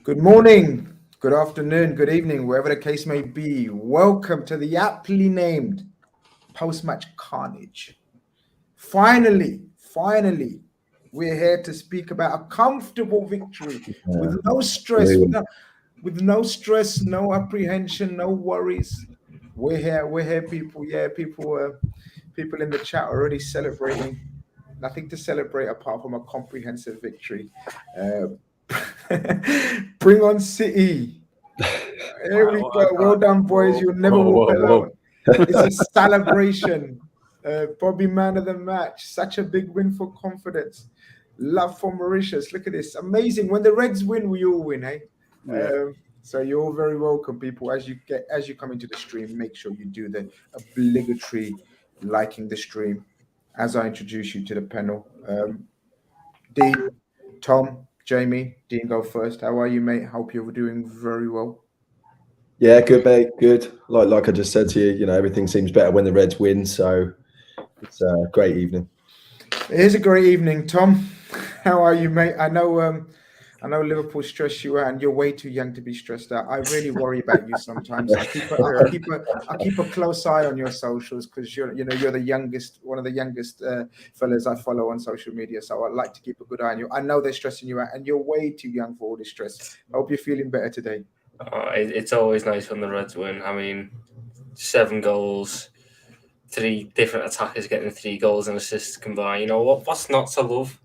Good morning, good afternoon, good evening, wherever the case may be. Welcome to the aptly named post-match carnage. Finally, we're here to speak about a comfortable victory with no stress, no apprehension, no worries. We're here, people. Yeah, people in the chat already celebrating. Nothing to celebrate apart from a comprehensive victory. Bring on City. Here we go. Well done, boys. You'll never walk alone. It's a celebration. Bobby, man of the match. Such a big win for confidence. Love for Mauritius. Look at this. Amazing. When the Reds win, we all win, eh? Yeah. So you're all very welcome, people. As you come into the stream, make sure you do the obligatory liking the stream as I introduce you to the panel. Dean, Tom, Jamie, Dean, go first. How are you, mate? Hope you're doing very well. Yeah, good, mate. Good. Like I just said to you, everything seems better when the Reds win. So it's a great evening. It is a great evening, Tom. How are you, mate? I know Liverpool stress you out, and you're way too young to be stressed out. I really worry about you sometimes. I keep a close eye on your socials because you're the youngest, one of the youngest fellas I follow on social media. So I'd like to keep a good eye on you. I know they're stressing you out, and you're way too young for all this stress. I hope you're feeling better today. It's always nice when the Reds win. I mean, 7 goals, 3 different attackers getting 3 goals and assists combined. You know what's not to love?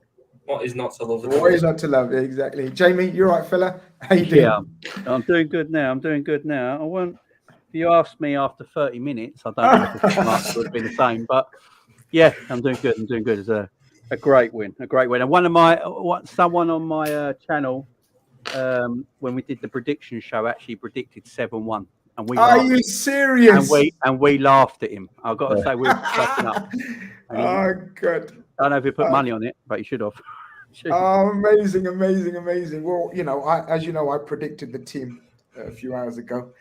What is not to love? What is not to love? Exactly. Jamie, you're right, fella. How you doing? Yeah, I'm doing good now. I won't. If you asked me after 30 minutes, I don't know if the answer would have been the same. But yeah, I'm doing good. It's a great win. And someone on my channel, when we did the prediction show, actually predicted 7-1. And we Are you serious? And we laughed at him. I've got to say, we were cracking up. Oh, God. I don't know if he put money on it, but he should have. Oh, amazing. Well, as you know, I predicted the team a few hours ago.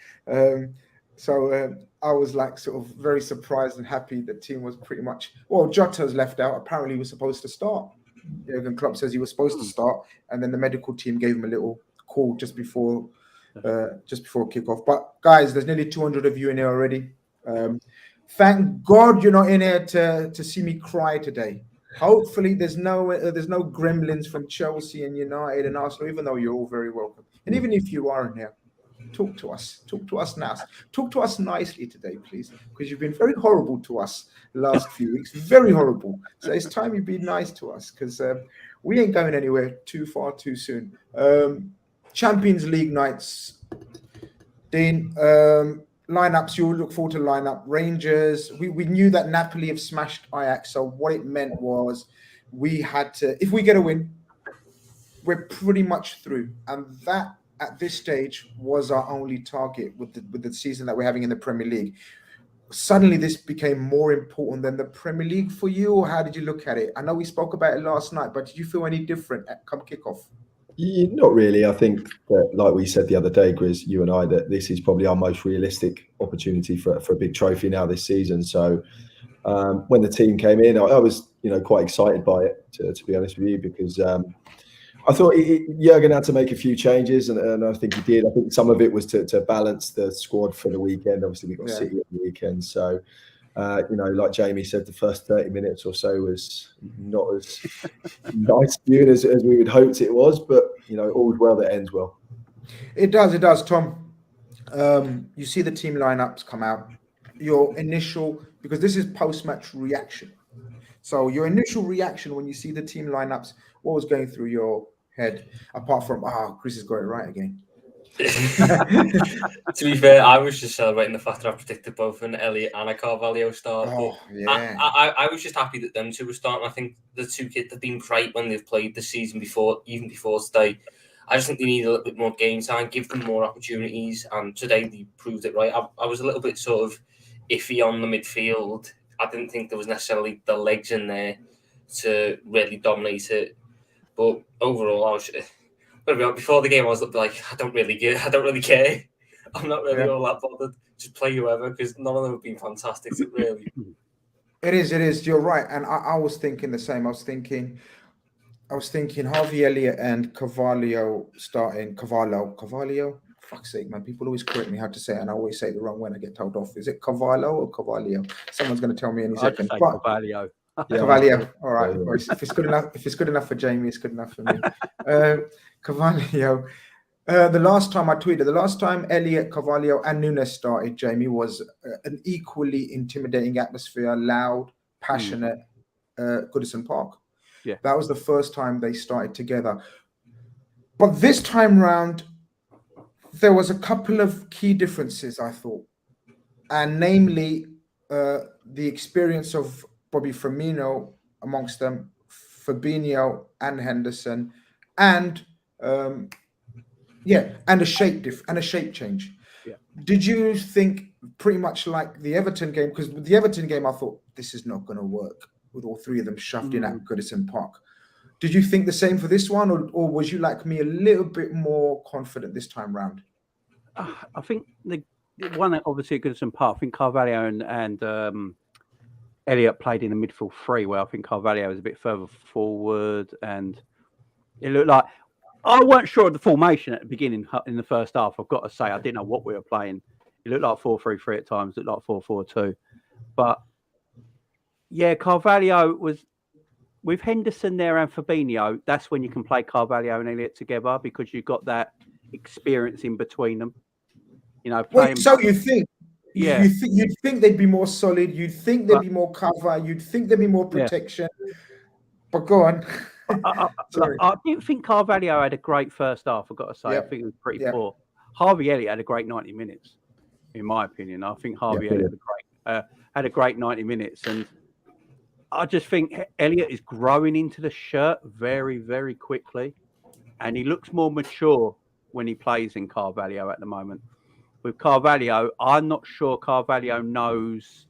So I was like sort of very surprised and happy the team was pretty much, Jota's left out. Apparently he was supposed to start. Jurgen Klopp says he was supposed to start, and then the medical team gave him a little call just before kickoff. But guys, there's nearly 200 of you in here already. Thank God you're not in here to see me cry today. Hopefully there's no gremlins from Chelsea and United and Arsenal, even though you're all very welcome. And even if you are in here, talk to us now. Talk to us nicely today, please, because you've been very horrible to us the last few weeks. Very horrible. So it's time you be nice to us, because we ain't going anywhere too far too soon. Champions League nights. Dean, lineups, you'll look forward to lineup. Rangers, we knew that Napoli have smashed Ajax, so what it meant was we had to, if we get a win, we're pretty much through. And that, at this stage, was our only target with the season that we're having in the Premier League. Suddenly, this became more important than the Premier League for you, or how did you look at it? I know we spoke about it last night, but did you feel any different at come kickoff? Not really. I think that, like we said the other day, Grizz, you and I, that this is probably our most realistic opportunity for a big trophy now this season. So when the team came in, I was quite excited by it, to be honest with you, because I thought Jurgen had to make a few changes, and I think he did. I think some of it was to balance the squad for the weekend. Obviously, we got City at the weekend, so like Jamie said, the first 30 minutes or so was not as nice viewing as we would hoped it was, but all's well that ends well. It does, Tom. You see the team lineups come out. Your initial, because this is post-match reaction. So your initial reaction when you see the team lineups, what was going through your head, apart from Chris has got it right again? To be fair, I was just celebrating the fact that I predicted both an Elliott and a Carvalho start. I was just happy that them two were starting. I think the two kids have been bright when they've played the season before, even before today. I just think they need a little bit more game time, give them more opportunities, and today they proved it right. I was a little bit sort of iffy on the midfield. I didn't think there was necessarily the legs in there to really dominate it, but overall, I was. Before the game, I was like, I don't really care. I'm not really all that bothered. Just play whoever, because none of them have been fantastic. Really, it is. You're right, and I was thinking the same. I was thinking I was thinking Harvey Elliott and Carvalho starting. Carvalho. Fuck's sake, man. People always correct me how to say it, and I always say it the wrong way and I get told off. Is it Carvalho or Carvalho? Someone's going to tell me any second. I'd say Carvalho. Carvalho. All right. Well, if it's good enough for Jamie, it's good enough for me. Carvalho. The last time Elliott, Carvalho, and Nunez started, Jamie, was an equally intimidating atmosphere, loud, passionate, Goodison Park. Yeah, that was the first time they started together. But this time round, there was a couple of key differences, I thought, and namely the experience of Bobby Firmino amongst them, Fabinho and Henderson, and a shape change. Yeah. Did you think pretty much like the Everton game? Because with the Everton game, I thought this is not going to work with all three of them shoved in at Goodison Park. Did you think the same for this one, or was you like me a little bit more confident this time round? I think the one that obviously at Goodison Park, I think Carvalho and Elliott played in the midfield three, where I think Carvalho was a bit further forward, and it looked like I weren't sure of the formation at the beginning in the first half. I've got to say, I didn't know what we were playing. It looked like 4-3-3 at times, looked like 4-4-2, but yeah, Carvalho was with Henderson there and Fabinho. That's when you can play Carvalho and Elliott together because you've got that experience in between them. You know, so you think? Yeah, you'd think they'd be more solid. You'd think there'd be more cover. You'd think there'd be more protection. Yeah. But go on. I didn't think Carvalho had a great first half. I've got to say, I think it was pretty poor. Harvey Elliott had a great 90 minutes, in my opinion. I think Harvey Elliott had a great 90 minutes, and I just think Elliott is growing into the shirt very, very quickly, and he looks more mature when he plays in Carvalho at the moment. With Carvalho, I'm not sure Carvalho knows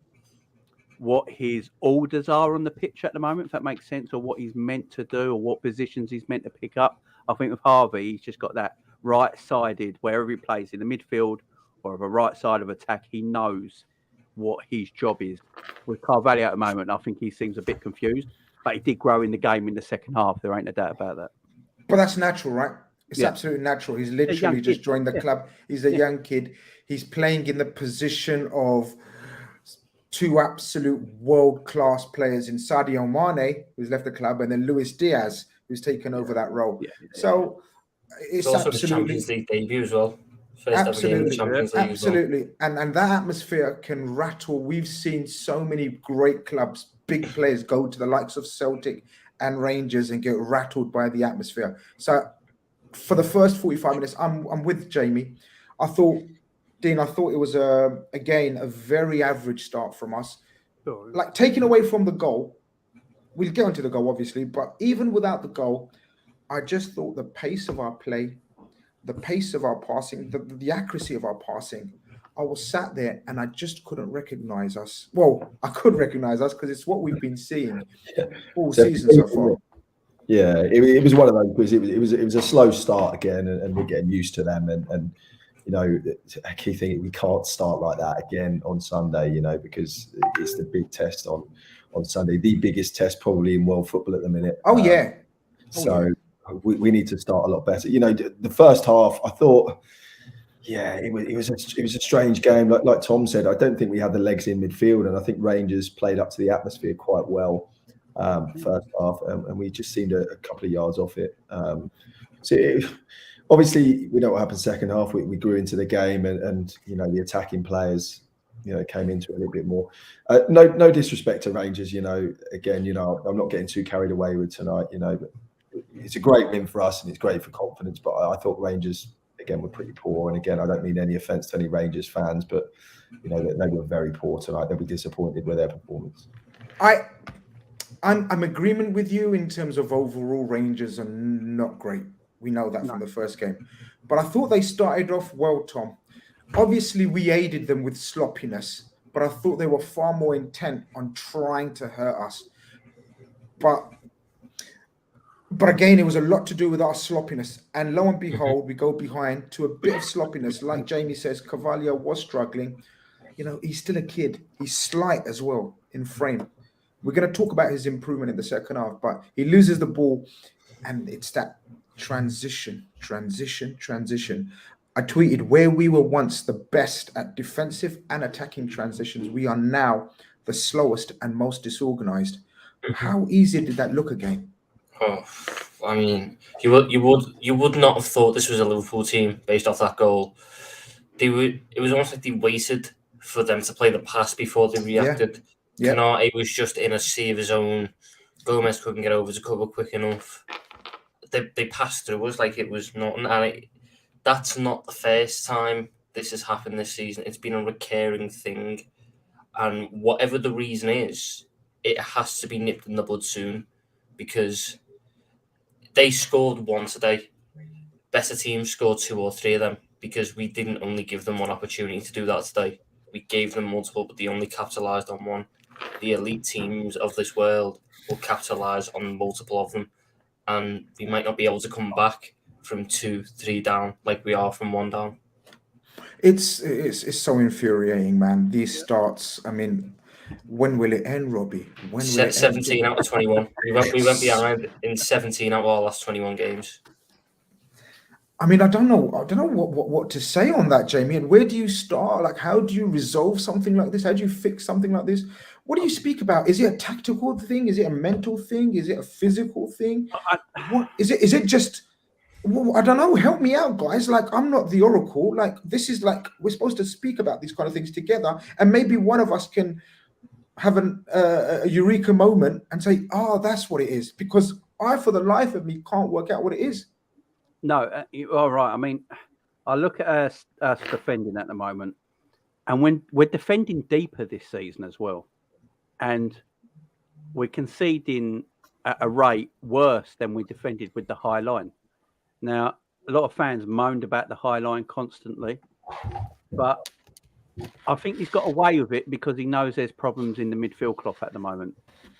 what his orders are on the pitch at the moment, if that makes sense, or what he's meant to do, or what positions he's meant to pick up. I think with Harvey, he's just got that right-sided, wherever he plays in the midfield or the right side of attack, he knows what his job is. With Carvalho at the moment, I think he seems a bit confused, but he did grow in the game in the second half. There ain't a doubt about that. But that's natural, right? It's absolutely natural. He's literally just joined the club. He's a young kid. He's playing in the position of two absolute world-class players in Sadio Mane, who's left the club, and then Luis Diaz, who's taken over that role. So it's also absolutely the Champions League debut as well. Absolutely. And that atmosphere can rattle. We've seen so many great clubs, big players go to the likes of Celtic and Rangers and get rattled by the atmosphere. So for the first 45 minutes, I'm with Jamie. Dean, I thought it was again a very average start from us. Sure. Like taking away from the goal, we'll get onto the goal obviously, but even without the goal, I just thought the pace of our play, the pace of our passing, the accuracy of our passing, I was sat there and I just couldn't recognize us. Well, I could recognize us because it's what we've been seeing all season so far. Yeah, it was one of those because it was a slow start again, and we're getting used to them. And you know, a key thing, we can't start like that again on Sunday. You know, because it's the big test on Sunday, the biggest test probably in world football at the minute. We need to start a lot better. You know, the first half, I thought, it was a strange game. Like Tom said, I don't think we had the legs in midfield, and I think Rangers played up to the atmosphere quite well first half, and we just seemed a couple of yards off it. Obviously, we know what happened second half. We grew into the game, and you know, the attacking players, you know, came into it a little bit more. No disrespect to Rangers, you know. Again, you know, I'm not getting too carried away with tonight, you know. But it's a great win for us, and it's great for confidence. But I thought Rangers again were pretty poor. And again, I don't mean any offence to any Rangers fans, but you know, they were very poor tonight. They'll be disappointed with their performance. I'm agreement with you in terms of overall Rangers are not great. We know that from the first game. But I thought they started off well, Tom. Obviously, we aided them with sloppiness, but I thought they were far more intent on trying to hurt us. But again, it was a lot to do with our sloppiness. And lo and behold, we go behind to a bit of sloppiness. Like Jamie says, Carvalho was struggling. You know, he's still a kid. He's slight as well in frame. We're going to talk about his improvement in the second half, but he loses the ball and it's that transition. I tweeted, where we were once the best at defensive and attacking transitions, we are now the slowest and most disorganized. How easy did that look again? Oh, I mean, you would not have thought this was a Liverpool team based off that goal. It was almost like they waited for them to play the pass before they reacted. Yeah. Konate was just in a sea of his own. Gomez couldn't get over to cover quick enough. They passed through us like it was nothing, and that's not the first time this has happened this season. It's been a recurring thing, and whatever the reason is, it has to be nipped in the bud soon, because they scored one today. Better teams scored 2 or 3 of them, because we didn't only give them one opportunity to do that today. We gave them multiple, but they only capitalised on one. The elite teams of this world will capitalise on multiple of them, and we might not be able to come back from 2, 3 down like we are from 1 down. It's so infuriating, man. These starts, I mean, when will it end, Robbie? When will it 17 end? out of 21. We went behind in 17 out of our last 21 games. I mean, I don't know what to say on that, Jamie. And where do you start? Like, how do you resolve something like this? How do you fix something like this? What do you speak about? Is it a tactical thing? Is it a mental thing? Is it a physical thing? What is it? Is it just? Well, I don't know. Help me out, guys. Like, I'm not the oracle. Like, this is like, we're supposed to speak about these kind of things together, and maybe one of us can have a eureka moment and say, "Oh, that's what it is." Because I, for the life of me, can't work out what it is. No, you're all right. I mean, I look at us defending at the moment, and when we're defending deeper this season as well, and we're conceding at a rate worse than we defended with the high line. Now, a lot of fans moaned about the high line constantly, but I think he's got away with it because he knows there's problems in the midfield cloth at the moment.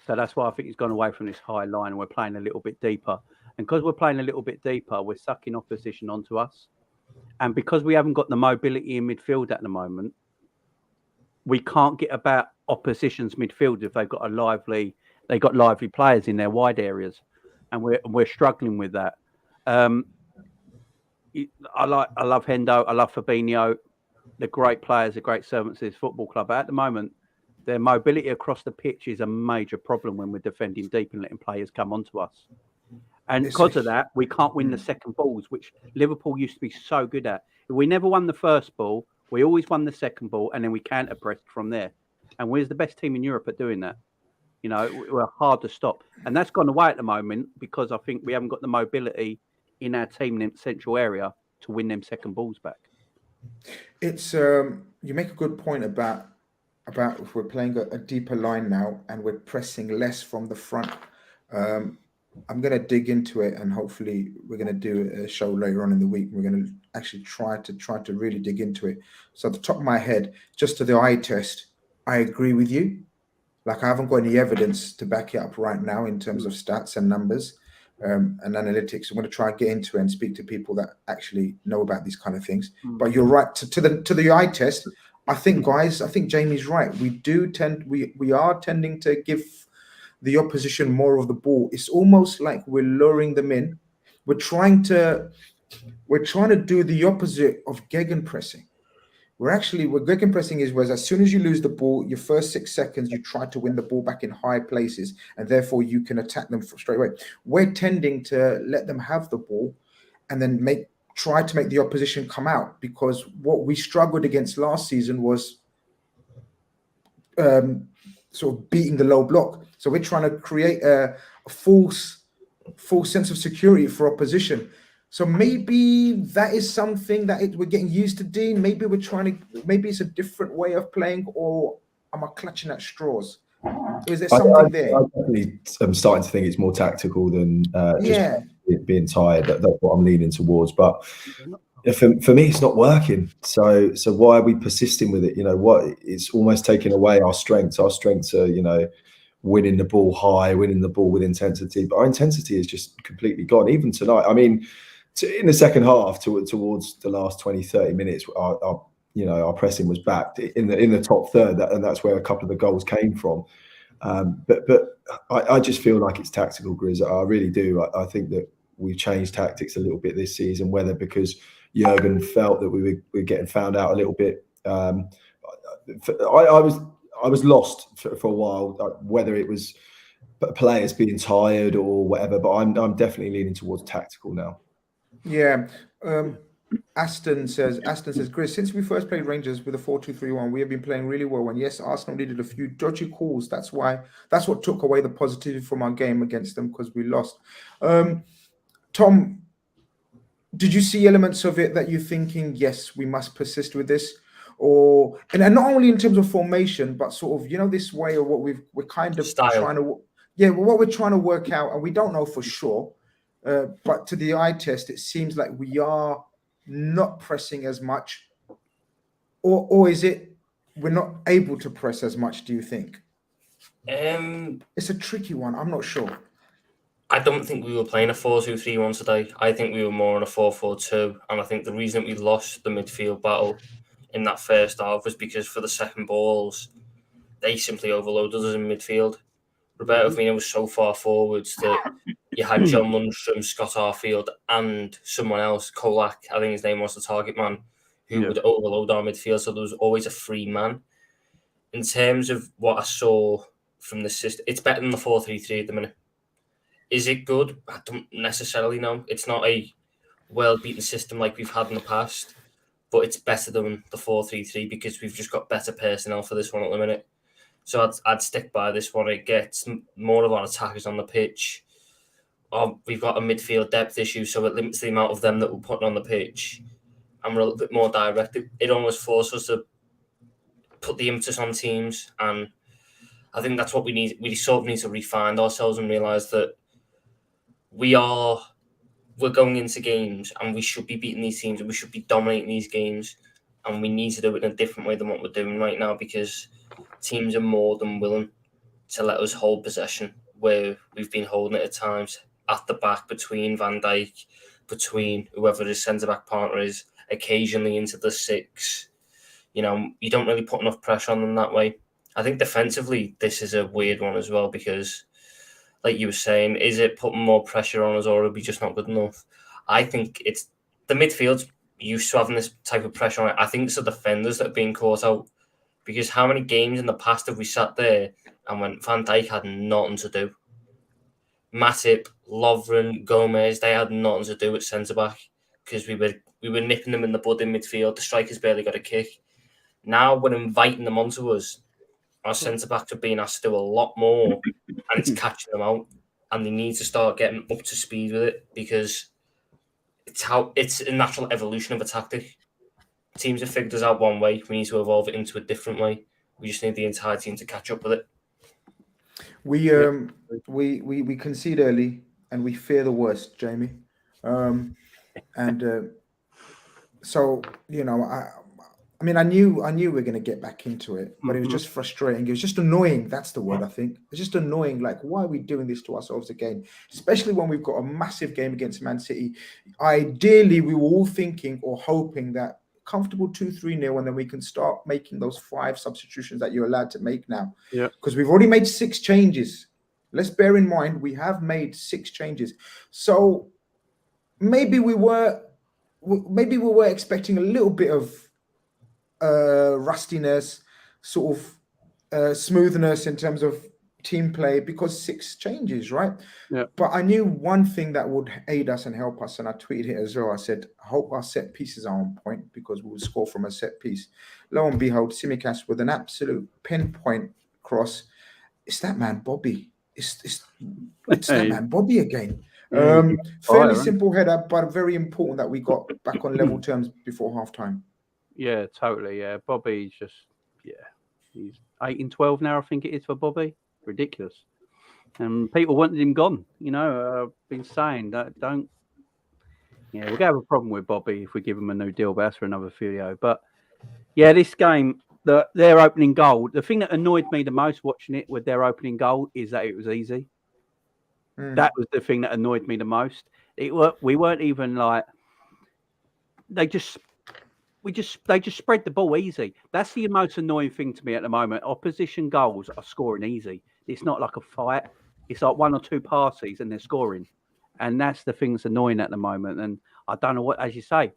So that's why I think he's gone away from this high line, and we're playing a little bit deeper. And because we're playing a little bit deeper, we're sucking opposition onto us. And because we haven't got the mobility in midfield at the moment, we can't get about opposition's midfield if they've got lively players in their wide areas, and we're struggling with that. I love Hendo, I love Firmino. They're great players, they're great servants of this football club. But at the moment, their mobility across the pitch is a major problem when we're defending deep and letting players come onto us. And because of that, we can't win the second balls, which Liverpool used to be so good at. If we never won the first ball, we always won the second ball, and then we counter-pressed from there. And we're the best team in Europe at doing that. You know, we're hard to stop. And that's gone away at the moment because I think we haven't got the mobility in our team in the central area to win them second balls back. It's you make a good point about if we're playing a deeper line now and we're pressing less from the front. I'm going to dig into it, and hopefully we're going to do a show later on in the week. We're going to actually try to really dig into it. So at the top of my head, just to the eye test, I agree with you. Like, I haven't got any evidence to back it up right now in terms of stats and numbers and analytics. I'm going to try and get into it and speak to people that actually know about these kind of things. But you're right. To the eye test, I think, guys, I think Jamie's right. We are tending to give the opposition more of the ball. It's almost like we're luring them in. We're trying to do the opposite of gegenpressing. Gegenpressing is where as soon as you lose the ball, your first 6 seconds, you try to win the ball back in high places, and therefore you can attack them straight away. We're tending to let them have the ball and then try to make the opposition come out, because what we struggled against last season was sort of beating the low block. So we're trying to create a false sense of security for opposition. So maybe that is something that we're getting used to, Dean. Maybe maybe it's a different way of playing, or am I clutching at straws? Is there something there? I definitely am starting to think it's more tactical than just being tired. That's what I'm leaning towards. But for me, it's not working. So why are we persisting with it? You know what? It's almost taking away our strengths. Our strengths are, winning the ball high, winning the ball with intensity. But our intensity is just completely gone. Even tonight, I mean, in the second half, towards the last 20, 30 minutes, our pressing was back in the top third, and that's where a couple of the goals came from. But I just feel like it's tactical, Grizz. I really do. I think that we've changed tactics a little bit this season, whether because Jurgen felt that we were getting found out a little bit. I was lost for a while, whether it was players being tired or whatever. But I'm definitely leaning towards tactical now. Yeah. Aston says, Grizz, since we first played Rangers with a 4-2-3-1, we have been playing really well. And yes, Arsenal needed a few dodgy calls. That's what took away the positivity from our game against them, because we lost. Tom, did you see elements of it that you're thinking, yes, we must persist with this? Or and not only in terms of formation, but sort of, this way of what we're kind of Style. trying to, what we're trying to work out, and we don't know for sure. But to the eye test, it seems like we are not pressing as much, or is it we're not able to press as much? Do you think? It's a tricky one. I'm not sure. I don't think we were playing a 4-2-3-1 today. I think we were more on a 4-4-2, and I think the reason we lost the midfield battle in that first half was because for the second balls, they simply overloaded us in midfield. Roberto Firmino was so far forwards that you had John Lundstrom, Scott Arfield, and someone else, Kolak, I think his name was, the target man, who would overload our midfield. So there was always a free man. In terms of what I saw from the system, it's better than the 4-3-3 at the minute. Is it good? I don't necessarily know. It's not a well-beaten system like we've had in the past, but it's better than the 4-3-3 because we've just got better personnel for this one at the minute. So I'd stick by this one. It gets more of our attackers on the pitch. We've got a midfield depth issue, so it limits the amount of them that we're putting on the pitch. And we're a little bit more direct. It almost forces us to put the impetus on teams. And I think that's what we need. We sort of need to refine ourselves and realise that we're going into games and we should be beating these teams and we should be dominating these games. And we need to do it in a different way than what we're doing right now, because teams are more than willing to let us hold possession where we've been holding it at times at the back, between Van Dijk, between whoever his centre-back partner is, occasionally into the six. You don't really put enough pressure on them that way. I think defensively, this is a weird one as well, because like you were saying, is it putting more pressure on us or are we just not good enough? I think it's the midfield's used to having this type of pressure on it. I think it's the defenders that are being caught out, because how many games in the past have we sat there and when Van Dijk had nothing to do? Matip, Lovren, Gomez, they had nothing to do at centre-back because we were nipping them in the bud in midfield. The strikers barely got a kick. Now we're inviting them onto us. Our centre-backs are being asked to do a lot more, and it's catching them out. And they need to start getting up to speed with it, because it's a natural evolution of a tactic. Teams have figured us out one way. We need to evolve it into a different way. We just need the entire team to catch up with it. We concede early and we fear the worst, Jamie. So I mean, I knew we were going to get back into it, but it was just frustrating. It was just annoying. That's the word, I think. It's just annoying. Like, why are we doing this to ourselves again? Especially when we've got a massive game against Man City. Ideally, we were all thinking or hoping that comfortable 2-3-0, and then we can start making those 5 substitutions that you're allowed to make now. Yeah. Because we've already made 6 changes. Let's bear in mind, we have made 6 changes. So maybe we were expecting a little bit of rustiness, sort of smoothness in terms of team play, because 6 changes, right? Yeah. But I knew one thing that would aid us and help us, and I tweeted it as well. I said, I hope our set pieces are on point, because we will score from a set piece. Lo and behold, Tsimikas with an absolute pinpoint cross. It's that man Bobby. It's that man Bobby again. Fairly simple header, but very important that we got back on level terms before halftime. Yeah, totally. Yeah, Bobby's just, he's 8-12 now, I think it is, for Bobby. Ridiculous. And people wanted him gone. I've been saying that we're going to have a problem with Bobby if we give him a new deal, but that's for another video. But yeah, this game, their opening goal, the thing that annoyed me the most watching it with their opening goal is that it was easy. That was the thing that annoyed me the most. We weren't even like, they just spread the ball easy. That's the most annoying thing to me at the moment. Opposition goals are scoring easy. It's not like a fight. It's like one or two passes and they're scoring. And that's the thing that's annoying at the moment. And I don't know what, as you say,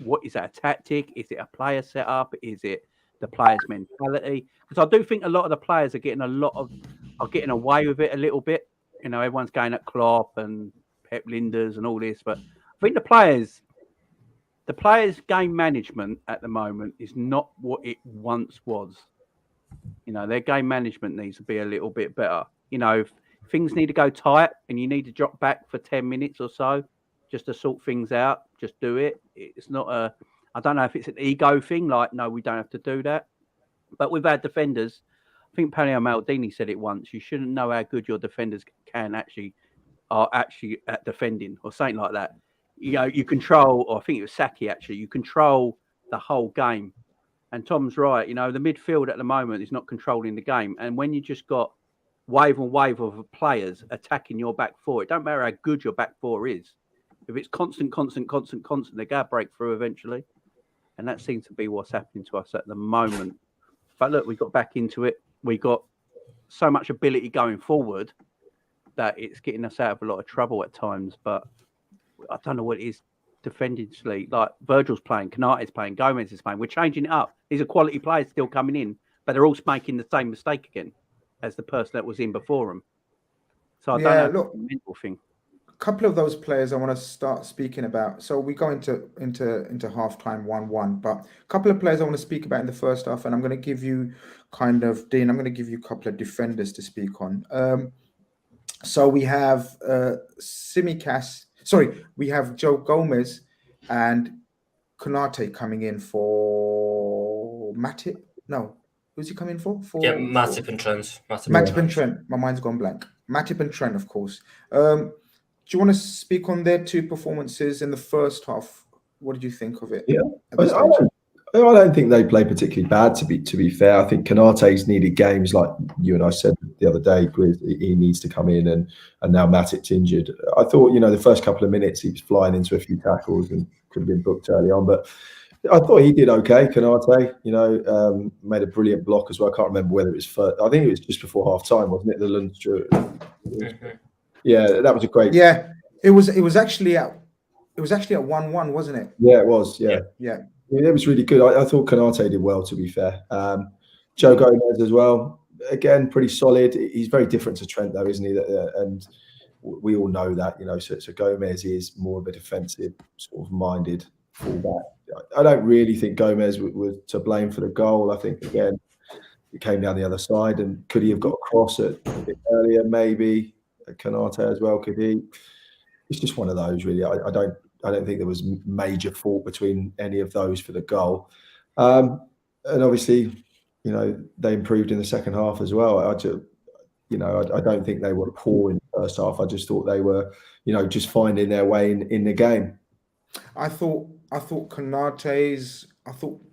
what is that, a tactic? Is it a player setup? Is it the player's mentality? Because I do think a lot of the players are getting getting away with it a little bit. You know, everyone's going at Klopp and Pep Linders and all this, but I think the players' game management at the moment is not what it once was. You know, their game management needs to be a little bit better. You know, if things need to go tight and you need to drop back for 10 minutes or so just to sort things out, just do it. It's not I don't know if it's an ego thing, like, no, we don't have to do that. But with our defenders, I think Paleo Maldini said it once, you shouldn't know how good your defenders are actually at defending or something like that. You know, you control, or I think it was Saki actually, you control the whole game. And Tom's right, you know, the midfield at the moment is not controlling the game. And when you just got wave on wave of players attacking your back four, it don't matter how good your back four is. If it's constant, they're going to break through eventually. And that seems to be what's happening to us at the moment. But look, we got back into it. We got so much ability going forward that it's getting us out of a lot of trouble at times. But I don't know what it is defensively. Like Virgil's playing, Konate's playing, Gomez is playing. We're changing it up. These are quality players still coming in, but they're all making the same mistake again as the person that was in before them. So I don't know. Look, it's a mental thing. A couple of those players I want to start speaking about. So we go into halftime 1-1, but a couple of players I want to speak about in the first half, and I'm going to give you Dean, I'm going to give you a couple of defenders to speak on. So we have we have Joe Gomez and Konate coming in for Matip. No, who's he coming for? Matip and Trent. Matip and Trent. My mind's gone blank. Matip and Trent, of course. Do you want to speak on their two performances in the first half? What did you think of it? Yeah, I don't think they played particularly bad. To be fair, I think Konate's needed games like you and I said the other day. He needs to come in, and now Matip's injured. I thought, you know, the first couple of minutes he was flying into a few tackles and could have been booked early on, but I thought he did okay. Konate, you know, made a brilliant block as well. I can't remember whether it was first. I think it was just before half time, wasn't it? The Lundstrom. Yeah, that was a great. Yeah, it was actually at 1-1, wasn't it? Yeah, it was. Yeah. It was really good. I thought Konate did well, to be fair. Joe Gomez as well. Again, pretty solid. He's very different to Trent, though, isn't he? And we all know that, you know. So Gomez is more of a defensive sort of minded fullback. I don't really think Gomez was to blame for the goal. I think, again, it came down the other side. And could he have got across it a bit earlier? Maybe. Konate as well, could he? It's just one of those, really. I don't think there was major fault between any of those for the goal. And obviously, you know, they improved in the second half as well. I don't think they were poor in the first half. I just thought they were, you know, just finding their way in the game. I thought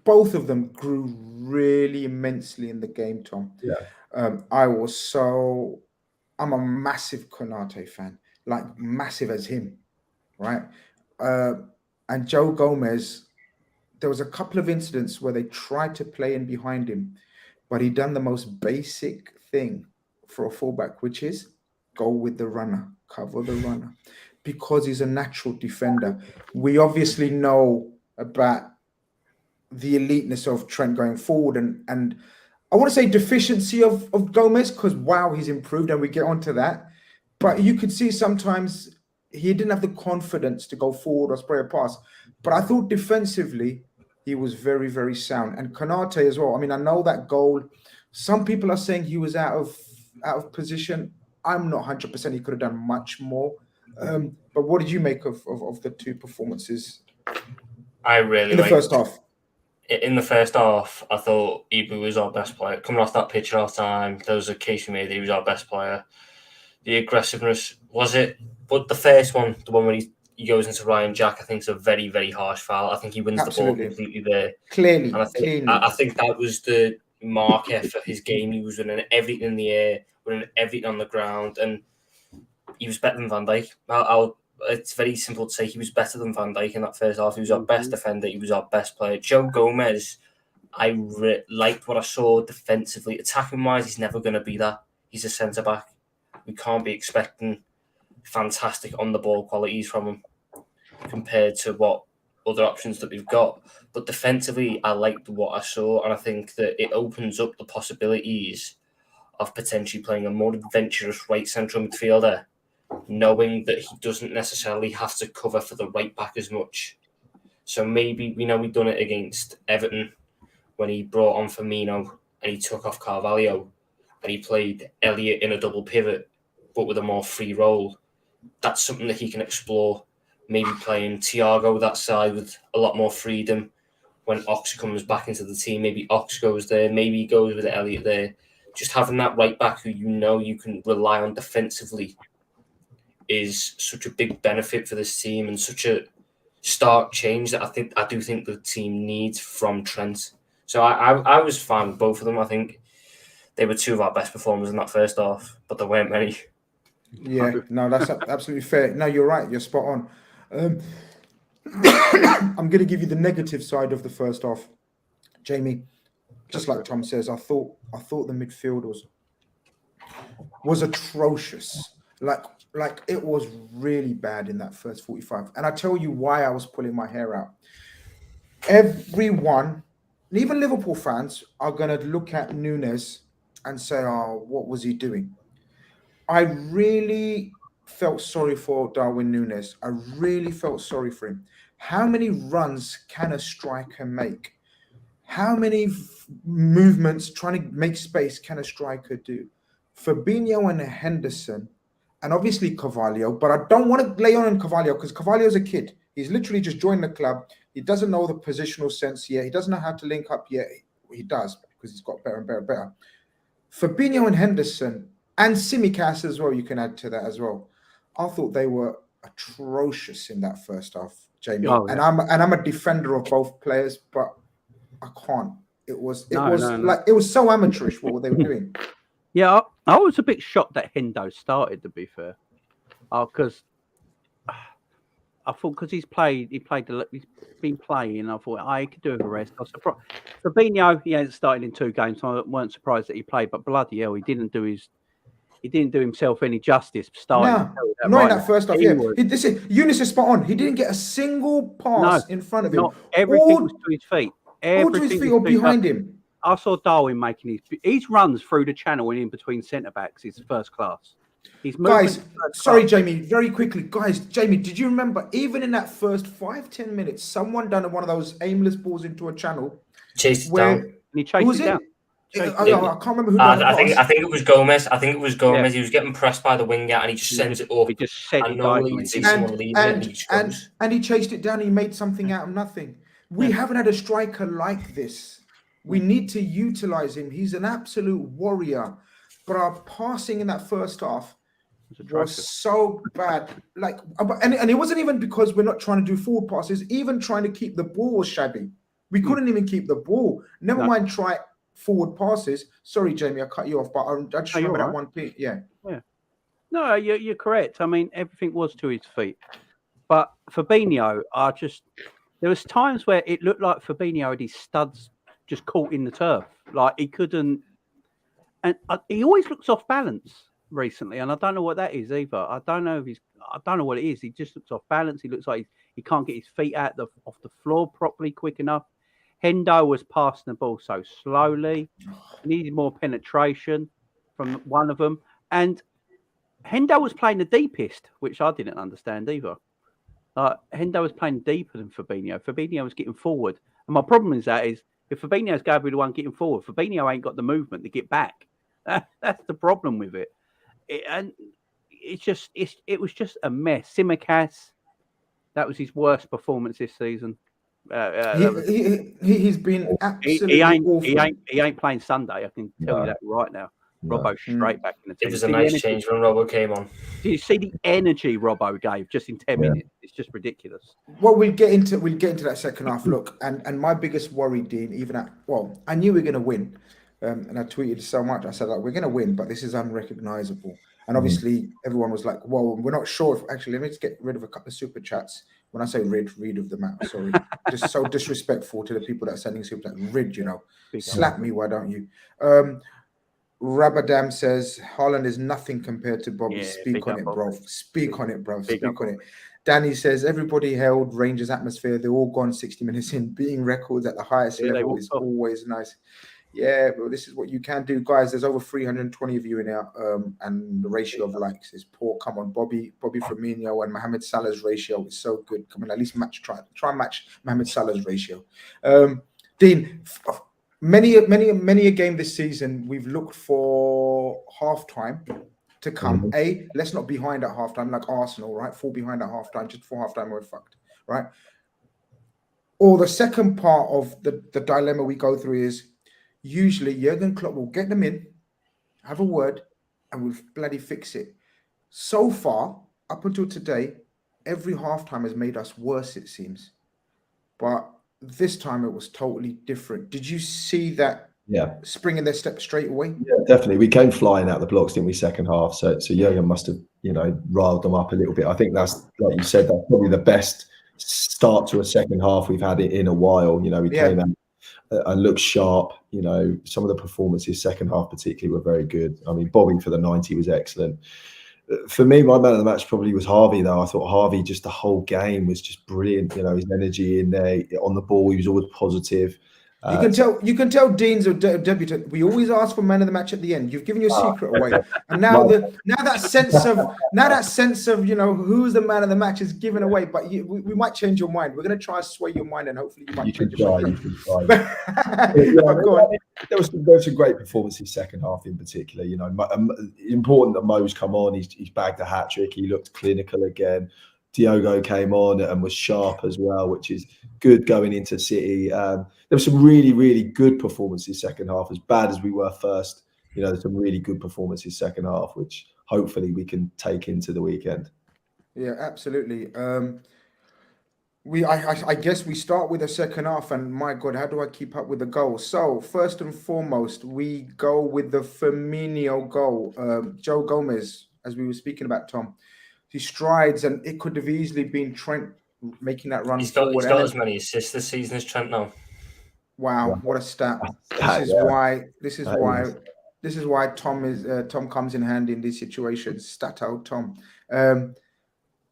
both of them grew really immensely in the game, Tom. Yeah. I'm a massive Konate fan, like massive as him, right? And Joe Gomez, there was a couple of incidents where they tried to play in behind him, but he done the most basic thing for a fullback, which is go with the runner, cover the runner, because he's a natural defender. We obviously know about the eliteness of Trent going forward, and I want to say deficiency of Gomez, because wow, he's improved, and we get onto that. But you could see sometimes he didn't have the confidence to go forward or spray a pass. But I thought defensively, he was very, very sound. And Konate as well. I mean, I know that goal. Some people are saying he was out of position. I'm not 100%. He could have done much more. But what did you make of the two performances? I really in the first half. In the first half, I thought Ibu was our best player. Coming off that pitch at half time, there was a case we made that he was our best player. The aggressiveness, was it? But the first one, the one where he goes into Ryan Jack, I think is a very, very harsh foul. I think he wins the ball completely there. Clearly. And I think that was the marker for his game. He was winning everything in the air, winning everything on the ground, and he was better than Van Dijk. It's very simple to say he was better than Van Dijk in that first half. He was our best defender. He was our best player. Joe Gomez, I liked what I saw defensively. Attacking-wise, he's never going to be that. he's a centre-back. We can't be expecting fantastic on-the-ball qualities from him compared to what other options that we've got. But defensively, I liked what I saw, and I think that it opens up the possibilities of potentially playing a more adventurous right central midfielder, knowing that he doesn't necessarily have to cover for the right back as much. So maybe, we've done it against Everton when he brought on Firmino and he took off Carvalho and he played Elliott in a double pivot, but with a more free role. That's something that he can explore. Maybe playing Diogo that side with a lot more freedom. When Ox comes back into the team, maybe Ox goes there, maybe he goes with Elliott there. Just having that right back who you can rely on defensively is such a big benefit for this team and such a stark change that I do think the team needs from Trent. So I was fine with both of them. I think they were two of our best performers in that first half, but there weren't many. Yeah, no, that's absolutely fair. No, you're right. You're spot on. I'm going to give you the negative side of the first half, Jamie. Just like Tom says, I thought the midfield was atrocious. Like it was really bad in that first 45. And I tell you why I was pulling my hair out. Everyone, even Liverpool fans, are going to look at Nunez and say, "Oh, what was he doing?" I really felt sorry for Darwin Nunez. I really felt sorry for him. How many runs can a striker make? How many movements trying to make space can a striker do? Firmino and Henderson, and obviously Carvalho, but I don't want to lay on Carvalho because Carvalho's a kid. He's literally just joined the club. He doesn't know the positional sense yet. He doesn't know how to link up yet. He does because he's got better and better and better. Firmino and Henderson, and Tsimikas as well, you can add to that as well. I thought they were atrocious in that first half, Jamie. Oh, yeah. And I'm a defender of both players, but I can't. It was so amateurish what they were doing. Yeah, I was a bit shocked that Hendo started, to be fair. Because I thought he's been playing, and I thought he could do the rest. I was surprised. Firmino, he hasn't started in 2 games, so I weren't surprised that he played. But bloody hell, he didn't do himself any justice starting. No, not in that first half. Eunice is spot on. He didn't get a single pass in front of him. Everything was to his feet. All to his feet or behind him. I saw Darwin making his runs through the channel and in between centre backs is first class. Guys, sorry, Jamie, very quickly. Guys, Jamie, did you remember even in that first 5-10 minutes, someone done one of those aimless balls into a channel? Chased it down. And he chased it down. I can't remember who. I think it was Gomez. Yeah. He was getting pressed by the winger, and he just sends it up. He just sent it and he chased it down. And he made something out of nothing. We haven't had a striker like this. We need to utilize him. He's an absolute warrior. But our passing in that first half was so bad. And it wasn't even because we're not trying to do forward passes. Even trying to keep the ball was shabby. We couldn't even keep the ball. Never mind try forward passes. Sorry, Jamie, I cut you off, but I just remember that one thing. Yeah. No, you're correct. I mean, everything was to his feet. But Firmino, there was times where it looked like Firmino had his studs just caught in the turf. Like he couldn't, and he always looks off balance recently, and I don't know what that is either. I don't know what it is. He just looks off balance. He looks like he can't get his feet off the floor properly quick enough. Hendo was passing the ball so slowly. Needed more penetration from one of them. And Hendo was playing the deepest, which I didn't understand either. Hendo was playing deeper than Firmino. Firmino was getting forward. And my problem is if Fabinho's going to be the one getting forward, Firmino ain't got the movement to get back. That's the problem with it. It was just a mess. Tsimikas, that was his worst performance this season. He's been absolutely awful. He ain't playing Sunday. I can tell you that right now. Robbo straight back in the team. It was a nice change when Robbo came on. Do you see the energy Robbo gave just in 10 minutes? It's just ridiculous. Well, we'll get into that second half. Look, and my biggest worry, Dean, I knew we were going to win, and I tweeted so much. I said, we're going to win, but this is unrecognizable. And obviously, everyone was like, well, we're not sure if actually. Let me just get rid of a couple of super chats. When I say read of them out. Sorry, just so disrespectful to the people that are sending super chats. Slap me, why don't you? Rabadam says Haaland is nothing compared to Bobby. Yeah, Speak on it, bro. Speak on it, bro. Big Speak up, on it. Danny says everybody held Rangers atmosphere. They're all gone 60 minutes in. Beating records at the highest level is always nice. Yeah, but this is what you can do, guys. There's over 320 of you in here, and the ratio of likes is poor. Come on, Bobby Firmino and Mohamed Salah's ratio is so good. Come on, at least try match Mohamed Salah's ratio. Dean, many a game this season we've looked for halftime to come. Let's not behind at halftime like Arsenal, right? Fall behind at halftime, just before halftime we're fucked, right? Or the second part of the dilemma we go through is usually Jurgen Klopp will get them in, have a word, and we'll bloody fix it. So far, up until today, every halftime has made us worse, it seems. But this time it was totally different. Did you see that? Yeah, springing their step straight away. Yeah, definitely. We came flying out the blocks, didn't we? Second half. So Jurgen must have, riled them up a little bit. I think that's, like you said, that's probably the best start to a second half we've had it in a while. We came out and looked sharp. Some of the performances second half particularly were very good. I mean, Bobby for the 90 was excellent. For me, my man of the match probably was Harvey, though. I thought Harvey, just the whole game was just brilliant. His energy in there on the ball, he was always positive. You can tell Dean's a debutant. We always ask for man of the match at the end. You've given your secret away, and now that sense of who's the man of the match is given away. But we might change your mind. We're going to try and sway your mind, and hopefully you might change your mind. You can try. There was some great performances second half in particular. Important that Mo's come on. He's bagged a hat trick. He looked clinical again. Diogo came on and was sharp as well, which is good going into City. There were some really, really good performances second half. As bad as we were first, there's some really good performances second half, which hopefully we can take into the weekend. Yeah, absolutely. I guess we start with the second half, and my God, how do I keep up with the goals? So first and foremost, we go with the Firmino goal. Joe Gomez, as we were speaking about, Tom. He strides, and it could have easily been Trent making that run forward. He's got as many assists this season as Trent now. Wow, what a stat! This is why Tom comes in handy in these situations. Stat out Tom. But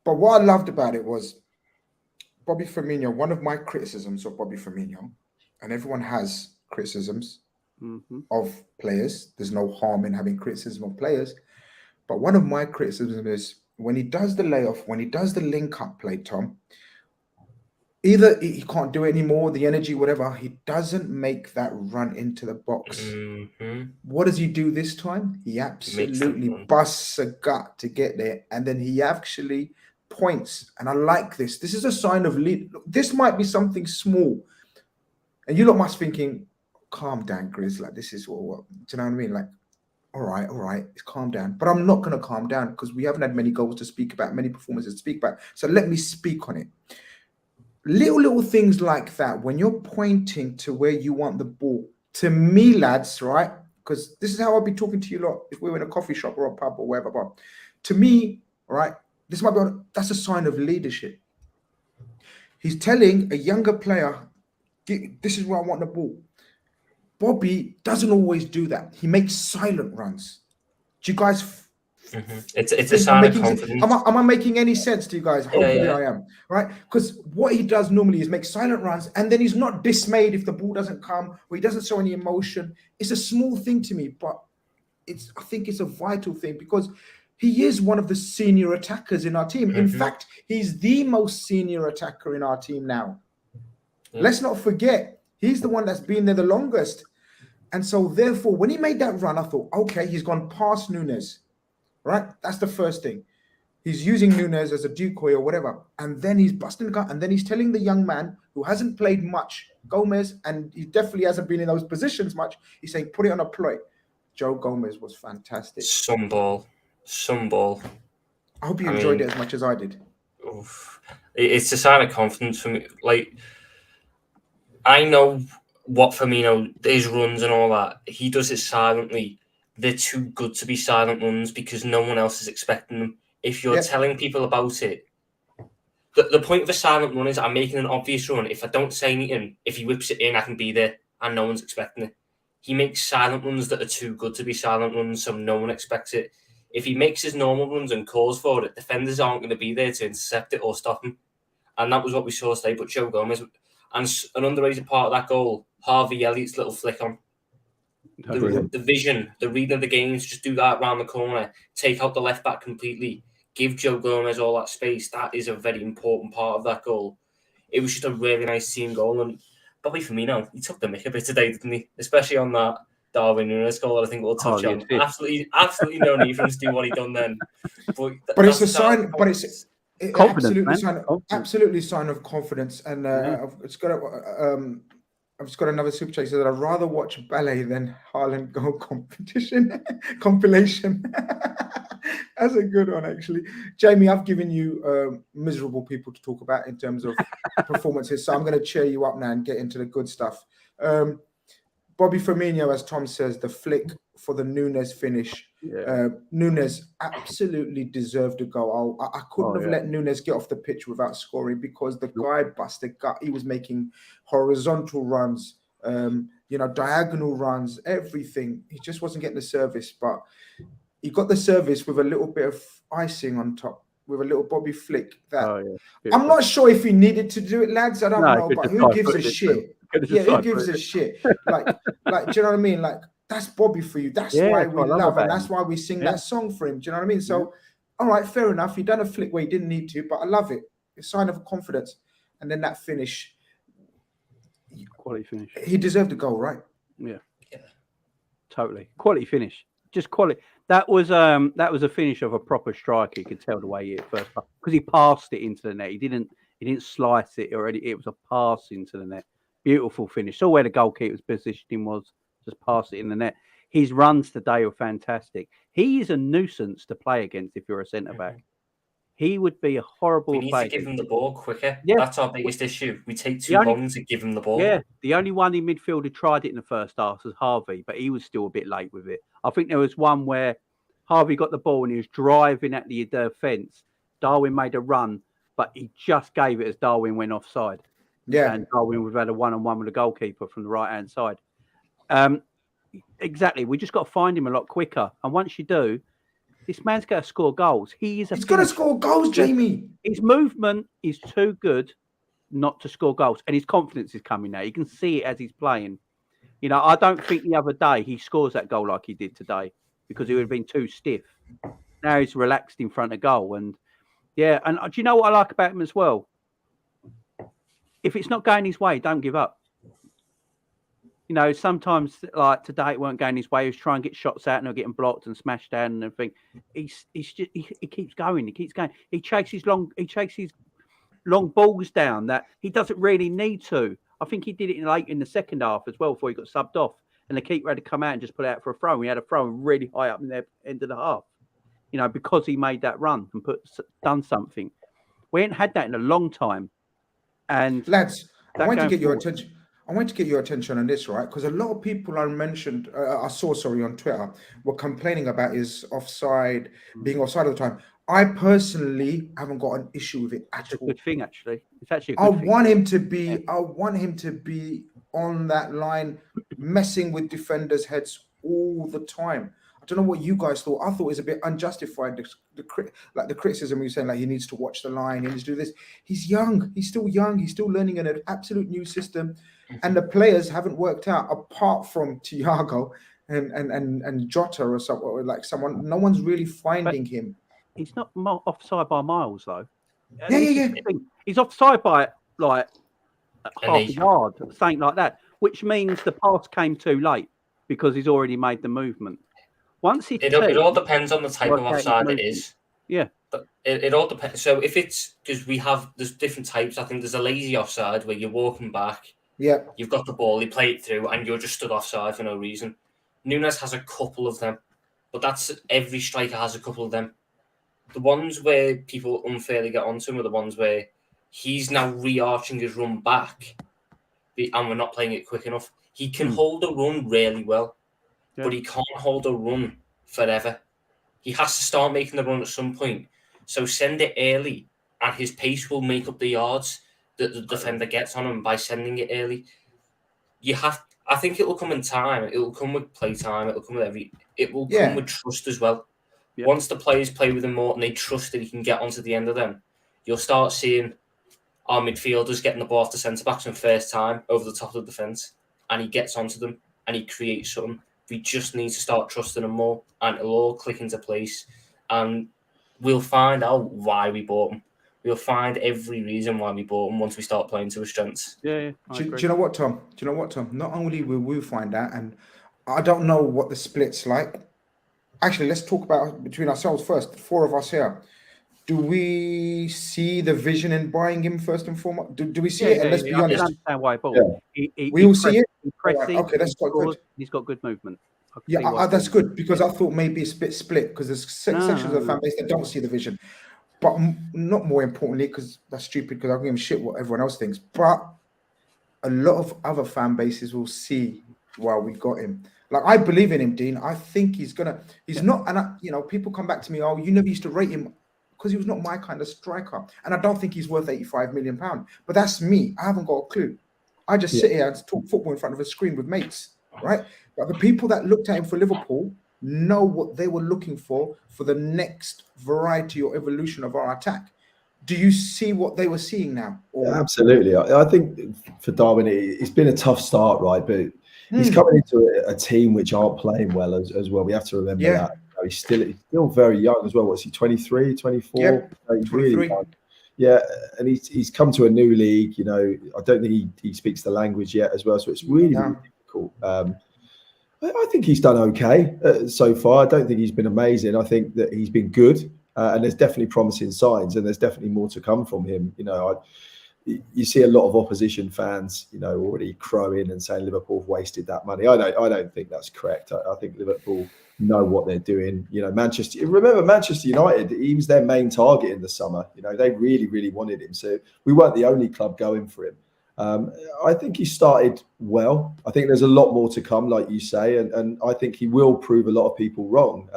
what I loved about it was Bobby Firmino. One of my criticisms of Bobby Firmino, and everyone has criticisms of players. There's no harm in having criticism of players, but one of my criticisms is, when he does the layoff, when he does the link-up play, Tom, either he can't do it anymore, the energy, whatever, he doesn't make that run into the box. What does he do this time? He absolutely busts a gut to get there, and then he actually points. And I like this. This is a sign of lead. This might be something small. And you lot must thinking, calm down, Grizz. Like, this is what do you know what I mean? Like, all right, calm down. But I'm not going to calm down because we haven't had many goals to speak about, many performances to speak about. So let me speak on it. Little things like that, when you're pointing to where you want the ball, to me, lads, right? Because this is how I'll be talking to you lot if we were in a coffee shop or a pub or wherever. But to me, right, that's a sign of leadership. He's telling a younger player, this is where I want the ball. Bobby doesn't always do that. He makes silent runs. Do you guys? It's a sign of confidence. Am I making any sense to you guys? Hopefully I am. Right? Because what he does normally is make silent runs, and then he's not dismayed if the ball doesn't come, or he doesn't show any emotion. It's a small thing to me, but I think it's a vital thing because he is one of the senior attackers in our team. In fact, he's the most senior attacker in our team now. Let's not forget, he's the one that's been there the longest. And so, therefore, when he made that run, I thought, okay, he's gone past Nunez, right? That's the first thing. He's using Nunez as a decoy or whatever. And then he's busting the gut. And then he's telling the young man who hasn't played much, Gomez, and he definitely hasn't been in those positions much. He's saying, put it on a play. Joe Gomez was fantastic. Some ball. I hope you enjoyed it as much as I did. It's a sign of confidence for me. Like, I know what Firmino, his runs and all that, he does it silently. They're too good to be silent runs because no one else is expecting them. If you're telling people about it, the point of a silent run is I'm making an obvious run. If I don't say anything, if he whips it in, I can be there and no one's expecting it. he makes silent runs that are too good to be silent runs, so no one expects it. If he makes his normal runs and calls for it, defenders aren't going to be there to intercept it or stop him. And that was what we saw today. But Joe Gomez, and an underrated part of that goal, Harvey Elliott's little flick on. The vision, the reading of the games, just do that around the corner, take out the left back completely, give Joe Gomez all that space. That is a very important part of that goal. It was just a really nice team goal. And Bobby Firmino, he took the mick a bit today, didn't he? Especially on that Darwin Nunez goal that I think we'll touch on. Absolutely no need for him to do what he done then. But it's a sign. But it's confidence, absolutely sign of confidence. And I've just got another super chat that I'd rather watch ballet than Haaland goal compilation. That's a good one, actually. Jamie, I've given you miserable people to talk about in terms of performances, so I'm going to cheer you up now and get into the good stuff. Bobby Firmino, as Tom says, the flick for the Nunez finish. Yeah. Nunez absolutely deserved a goal. I couldn't have let Nunez get off the pitch without scoring, because the guy busted gut. He was making horizontal runs, diagonal runs, everything. He just wasn't getting the service, but he got the service with a little bit of icing on top, with a little Bobby flick. I'm not sure if he needed to do it, lads. I don't know, but who gives a shit? Yeah, who gives a shit? Like, do you know what I mean? Like, that's Bobby for you. That's why we love, and that's why we sing that song for him. Do you know what I mean? So, all right, fair enough. He done a flick where he didn't need to, but I love it. It's a sign of confidence. And then that finish, quality finish. He deserved a goal, right? Yeah. Totally. Quality finish. Just quality. That was a finish of a proper striker. You could tell the way he hit first, because he passed it into the net. He didn't slice it already. It was a pass into the net. Beautiful finish. So where the goalkeeper's positioning was, just pass it in the net. His runs today were fantastic. He is a nuisance to play against if you're a centre back. He would be a horrible. We need to give him the ball quicker. Yeah. That's our biggest issue. We take too long to give him the ball. Yeah, the only one in midfield who tried it in the first half was Harvey, but he was still a bit late with it. I think there was one where Harvey got the ball and he was driving at the fence. Darwin made a run, but he just gave it as Darwin went offside. Yeah, and Darwin would have had a one-on-one with the goalkeeper from the right-hand side. Exactly. We just got to find him a lot quicker. And once you do, this man's got to score goals. He's got to score goals, Jamie. His movement is too good not to score goals. And his confidence is coming now. You can see it as he's playing. I don't think the other day he scores that goal like he did today, because he would have been too stiff. Now he's relaxed in front of goal. And do you know what I like about him as well? If it's not going his way, don't give up. Sometimes, like today, it weren't going his way. He was trying to get shots out and they're getting blocked and smashed down and everything. He keeps going. He keeps going. He chases long balls down that he doesn't really need to. I think he did it late in the second half as well, before he got subbed off. And the keeper had to come out and just put it out for a throw. We had a throw really high up in the end of the half, because he made that run and done something. We ain't had that in a long time. And lads, I want to get your attention. I want to get your attention on this, right? Because a lot of people I saw on Twitter were complaining about his being offside all the time. I personally haven't got an issue with it at all. Good thing, actually. It's actually. I want him to be on that line, messing with defenders' heads all the time. I don't know what you guys thought. I thought it was a bit unjustified. The criticism you're saying, like, he needs to watch the line, he needs to do this. He's young. He's still young. He's still learning an absolute new system, and the players haven't worked out apart from Diogo and Jota or someone. No one's really finding him. He's not offside by miles, though. Yeah. He's offside by like half a yard, something like that, which means the pass came too late because he's already made the movement. It all depends on the type of offside it is. Yeah. But it all depends. So if it's, because there's different types. I think there's a lazy offside where you're walking back. Yeah. You've got the ball, you play it through, and you're just stood offside for no reason. Nunez has a couple of them, but every striker has a couple of them. The ones where people unfairly get onto him are the ones where he's now re-arching his run back, and we're not playing it quick enough. He can hold a run really well. Yeah. But he can't hold a run forever. He has to start making the run at some point. So send it early, and his pace will make up the yards that the defender gets on him by sending it early. I think it will come in time. It will come with play time. It will come with It will come with trust as well. Yeah. Once the players play with him more and they trust that he can get onto the end of them, you'll start seeing our midfielders getting the ball off the centre backs in first time over the top of the defence, and he gets onto them and he creates something. We just need to start trusting him more, and it'll all click into place. And we'll find out why we bought him. We'll find every reason why we bought him once we start playing to his strengths. Do you know what, Tom? Not only will we find out, and I don't know what the split's like. Actually, let's talk about between ourselves first. The four of us here. Do we see the vision in buying him first and foremost? Do we see it? And let's be honest. I understand why he bought. We all see it. Right, okay, that's quite good. He's got good movement. That's good, because I thought maybe it's a bit split, because there's sections of the fan base that don't see the vision. But not more importantly, because that's stupid, because I don't give a shit what everyone else thinks. But a lot of other fan bases will see why we got him. Like, I believe in him, Dean. I think he's not, and people come back to me, oh, you never used to rate him, because he was not my kind of striker. And I don't think he's worth £85 million. But that's me. I haven't got a clue. I just sit here and talk football in front of a screen with mates, right? But the people that looked at him for Liverpool know what they were looking for the next variety or evolution of our attack. Do you see what they were seeing now? Yeah, absolutely. I think for Darwin, it's been a tough start, right? But he's coming into a team which aren't playing well as well. We have to remember that. He's still very young as well. What's he, 23, 24? Yeah, he's 23. Really young. Yeah, and he's come to a new league. I don't think he speaks the language yet as well. So it's really difficult. I think he's done okay so far. I don't think he's been amazing. I think that he's been good, and there's definitely promising signs, and there's definitely more to come from him. You see a lot of opposition fans, already crowing and saying Liverpool have wasted that money. I don't think that's correct. I think Liverpool know what they're doing. Remember Manchester United, he was their main target in the summer. They really, really wanted him. So we weren't the only club going for him. I think he started well. I think there's a lot more to come, like you say, and I think he will prove a lot of people wrong.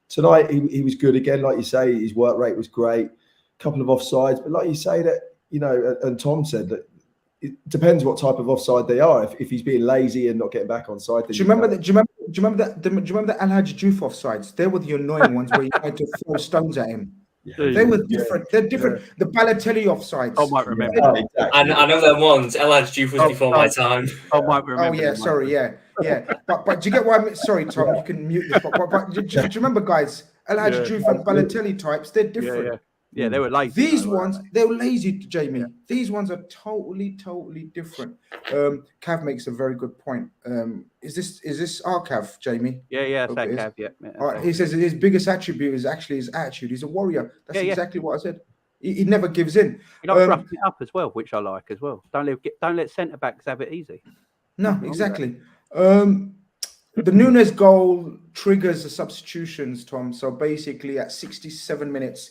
Tonight, he was good again, like you say. His work rate was great. A couple of offsides, but like you say, that and Tom said that it depends what type of offside they are. If he's being lazy and not getting back on side, do you remember that? Do you remember the Al Hadji Diouf offsides? They were the annoying ones where you had to throw stones at him. Yeah, they were different. They're different. Yeah. The Balotelli offsides. I might remember. Exactly. I know them ones. El Hadji Diouf was before my time. I might remember. Oh yeah, sorry, yeah. But do you get why? Sorry, Tom, you can mute this. But do you remember, guys? El Hadji Diouf and Balotelli types. They're different. Yeah, they were lazy. These ones, they were lazy, Jamie. Yeah. These ones are totally different. Cav makes a very good point. Is this our Cav, Jamie? Yeah, it's Cav, yeah. All right. He says his biggest attribute is actually his attitude. He's a warrior. That's exactly what I said. He never gives in. He likes roughing it up as well, which I like as well. Don't let centre backs have it easy. No, exactly. The Nunez goal triggers the substitutions, Tom. So basically, at 67 minutes.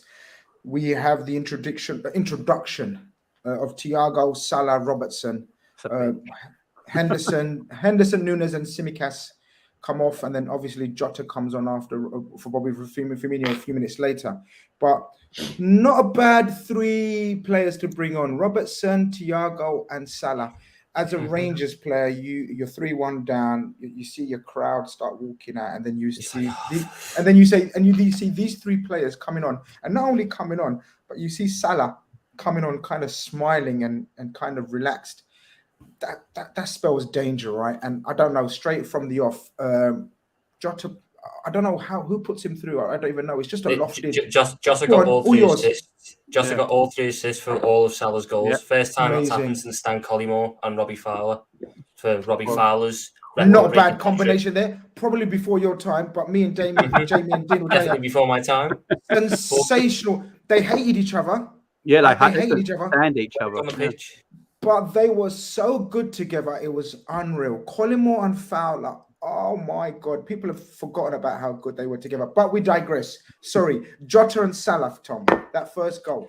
We have the introduction of Thiago, Salah, Robertson, Henderson, Nunez, and Tsimikas come off, and then obviously Jota comes on after for Bobby Firmino a few minutes later. But not a bad three players to bring on: Robertson, Thiago, and Salah. As a Rangers player, you're 3-1 down. You see your crowd start walking out, and then you see, you see these three players coming on, and not only coming on, but you see Salah coming on, kind of smiling and kind of relaxed. That spells danger, right? And I don't know, straight from the off, Jota. I don't know who puts him through. I don't even know. It's just a lofted. Jota got all three assists. Jota got all three assists for all of Salah's goals. Yeah. First time that's happened since Stan Collymore and Robbie Fowler. For Robbie Fowler's not a bad combination there. Probably before your time, but me and Jamie and Dean definitely before my time. Sensational. They hated each other. Yeah, they hated each other. And each other on the pitch. But they were so good together. It was unreal. Collymore and Fowler. Oh my God, people have forgotten about how good they were together. But we digress. Sorry, Jota and Salah, Tom, that first goal.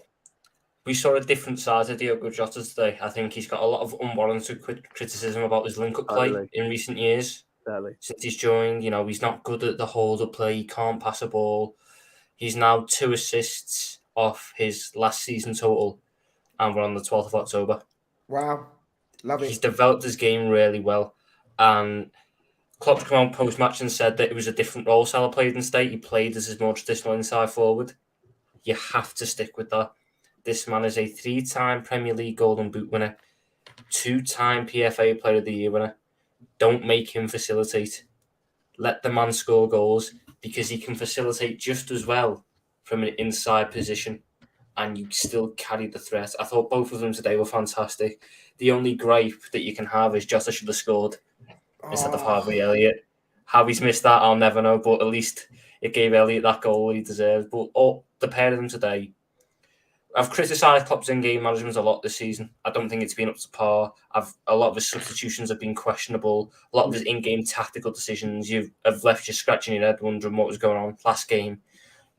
We saw a different side of Diogo Jota today. I think he's got a lot of unwarranted criticism about his link-up play in recent years. Since he's joined, he's not good at the hold-up play. He can't pass a ball. He's now 2 assists off his last season total, and we're on the 12th of October. Wow, love it. He's developed his game really well. And Klopp's come out post-match and said that it was a different role Salah played instead. He played as his more traditional inside forward. You have to stick with that. This man is a 3-time Premier League Golden Boot winner, 2-time PFA Player of the Year winner. Don't make him facilitate. Let the man score goals, because he can facilitate just as well from an inside position, and you still carry the threat. I thought both of them today were fantastic. The only gripe that you can have is Jota should have scored instead of Harvey Elliott. How he's missed that, I'll never know, but at least it gave Elliott that goal he deserved. But the pair of them today, I've criticised Klopp's in-game management a lot this season. I don't think it's been up to par. A lot of his substitutions have been questionable. A lot of his in-game tactical decisions have left you scratching your head wondering what was going on. Last game,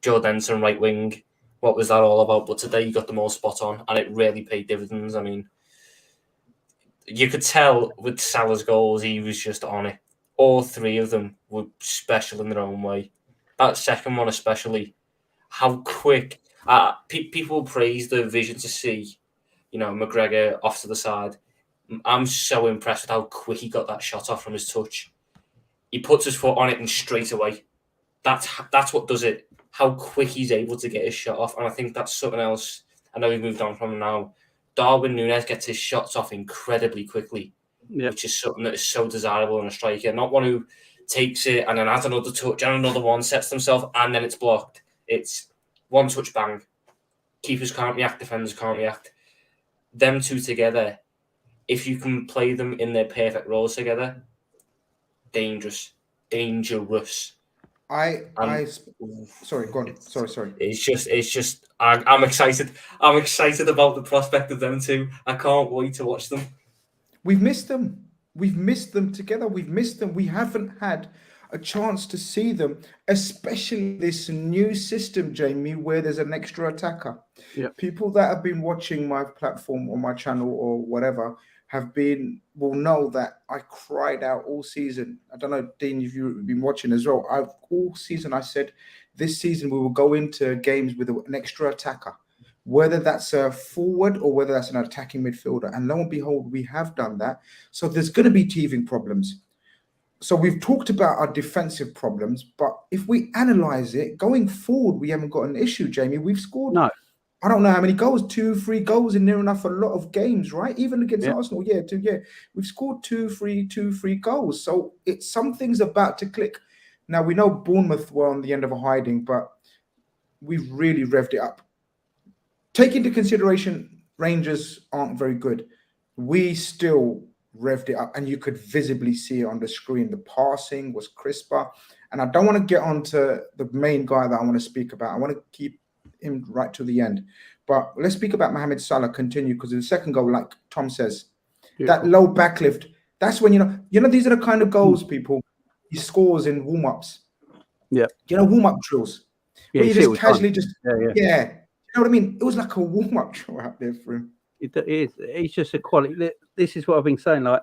Joe Denson, right wing, what was that all about? But today you got them all spot on, and it really paid dividends. I mean, you could tell with Salah's goals, he was just on it. All three of them were special in their own way. That second one especially, how quick... people praise the vision to see, McGregor off to the side. I'm so impressed with how quick he got that shot off from his touch. He puts his foot on it and straight away. That's what does it. How quick he's able to get his shot off. And I think that's something else. I know we've moved on from him now. Darwin Nunez gets his shots off incredibly quickly, which is something that is so desirable in a striker. Not one who takes it and then adds another touch and another one, sets themselves, and then it's blocked. It's one touch, bang. Keepers can't react, defenders can't react. Them two together, if you can play them in their perfect roles together, dangerous. Sorry, go on. Sorry. It's just. I'm excited. I'm excited about the prospect of them two. I can't wait to watch them. We've missed them. We've missed them together. We've missed them. We haven't had a chance to see them, especially this new system, Jamie, where there's an extra attacker. Yeah. People that have been watching my platform or my channel or whatever will know that I cried out all season. I don't know, Dean, if you've been watching as well. All season I said this season we will go into games with an extra attacker, whether that's a forward or whether that's an attacking midfielder. And lo and behold, we have done that. So there's going to be teething problems. So we've talked about our defensive problems, but if we analyze it, going forward, we haven't got an issue, Jamie. We've scored, I don't know how many goals, 2-3 goals in near enough a lot of games, right? Even against Arsenal, we've scored 2-3 goals. So something's about to click. Now, we know Bournemouth were on the end of a hiding, but we've really revved it up. Take into consideration, Rangers aren't very good. We still revved it up, and you could visibly see it on the screen. The passing was crisper, and I don't want to get onto the main guy that I want to speak about. I want to keep him right to the end, but let's speak about Mohamed Salah. Continue, because in the second goal, like Tom says, that low backlift. That's when these are the kind of goals people he scores in warm-ups. Yeah, warm-up drills. Yeah, where you just casually yeah. You know what I mean? It was like a warm-up drill out there for him. It is. It's just a quality. This is what I've been saying. Like,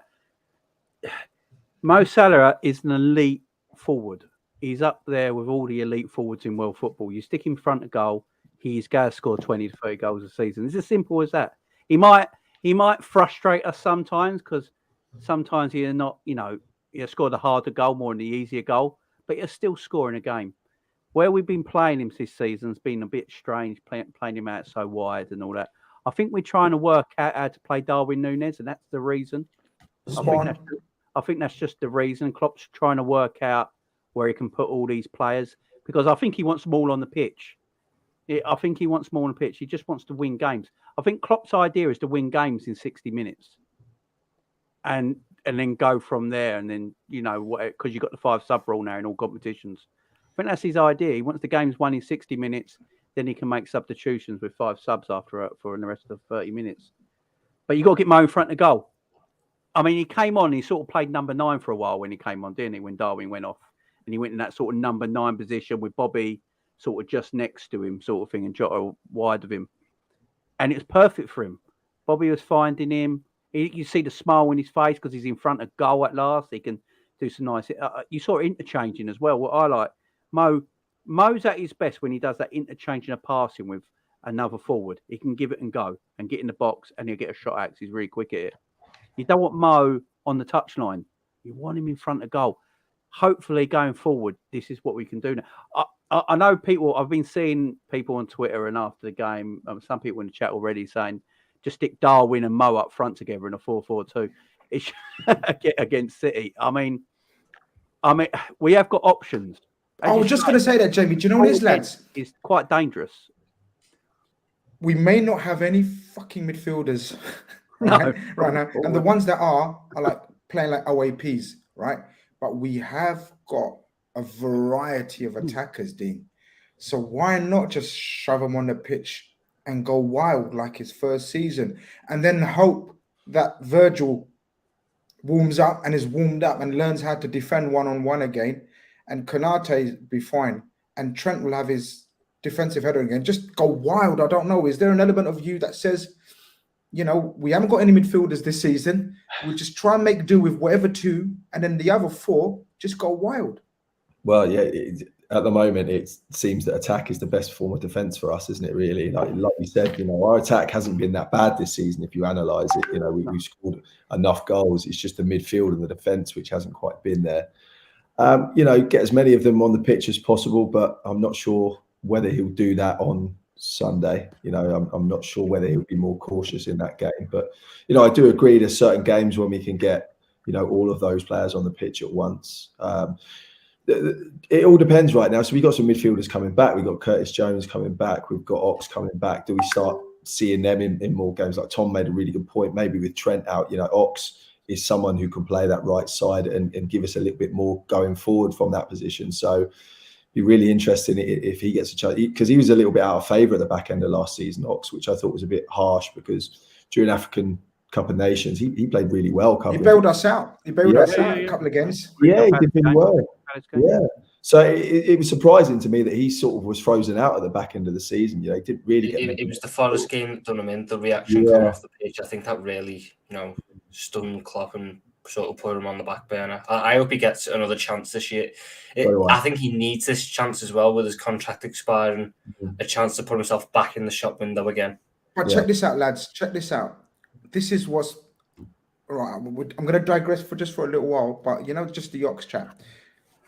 Mo Salah is an elite forward. He's up there with all the elite forwards in world football. You stick him in front of goal, he's going to score 20 to 30 goals a season. It's as simple as that. He might frustrate us sometimes, because sometimes he'll not, he'll score the harder goal more than the easier goal, but he'll still score in a game. Where we've been playing him this season has been a bit strange, playing him out so wide and all that. I think we're trying to work out how to play Darwin Nunez, and that's the reason. I think that's just the reason. Klopp's trying to work out where he can put all these players, because I think he wants them all on the pitch. I think he wants more on the pitch. He just wants to win games. I think Klopp's idea is to win games in 60 minutes, and then go from there. And then because you've got the 5 sub rule now in all competitions. I think that's his idea. He wants the games won in 60 minutes. Then he can make substitutions with 5 subs for the rest of the 30 minutes. But you got to get Mo in front of goal. I mean, he came on. He sort of played number 9 for a while when he came on, didn't he? When Darwin went off, and he went in that sort of number 9 position with Bobby sort of just next to him, sort of thing, and Jota wide of him. And it was perfect for him. Bobby was finding him. You see the smile on his face because he's in front of goal at last. He can do some nice. You saw it interchanging as well. What I like, Mo's at his best when he does that interchanging of passing with another forward. He can give it and go and get in the box, and he'll get a shot out because he's really quick at it. You don't want Mo on the touchline. You want him in front of goal. Hopefully, going forward, this is what we can do now. I know people. I've been seeing people on Twitter and after the game, some people in the chat already saying, just stick Darwin and Mo up front together in a 4-4-2 against City. I mean, we have got options. I was just going to say that, Jamie. Do you know what it is, lads? It's quite dangerous. We may not have any fucking midfielders right now, and the ones that are like playing like OAPs, right? But we have got a variety of attackers, Dean. So why not just shove them on the pitch and go wild like his first season, and then hope that Virgil warms up and is warmed up and learns how to defend one-on-one again, and Konate be fine, and Trent will have his defensive header again. Just go wild. I don't know. Is there an element of you that says, you know, we haven't got any midfielders this season. We'll just try and make do with whatever two, and then the other four just go wild. Well, yeah, at the moment, it seems that attack is the best form of defence for us, isn't it, really? Like you said, you know, our attack hasn't been that bad this season if you analyse it. You know, we've scored enough goals. It's just the midfield and the defence which hasn't quite been there. You know, get as many of them on the pitch as possible, but I'm not sure whether he'll do that on Sunday. You know, I'm not sure whether he'll be more cautious in that game. But, you know, I do agree there's certain games when we can get, you know, all of those players on the pitch at once. It all depends right now. So we've got some midfielders coming back. We've got Curtis Jones coming back. We've got Ox coming back. Do we start seeing them in more games? Like Tom made a really good point. Maybe with Trent out, you know, Ox is someone who can play that right side and give us a little bit more going forward from that position. So be really interesting if he gets a chance, because he was a little bit out of favour at the back end of last season, Ox, which I thought was a bit harsh, because during African Cup of Nations, he played really well. He bailed us out. He bailed us out a couple of games. Yeah, he did really well. Yeah. So it was surprising to me that he sort of was frozen out at the back end of the season. You know, he didn't really get. It was the Forest game that done him in. The reaction coming off the pitch, I think that really, you know, stunned Klopp and sort of put him on the back burner. I hope he gets another chance this year. I think he needs this chance as well with his contract expiring, a chance to put himself back in the shop window again. But check this out, lads. Check this out. This is what's right. I'm going to digress for a little while, but you know, just the Ox chat.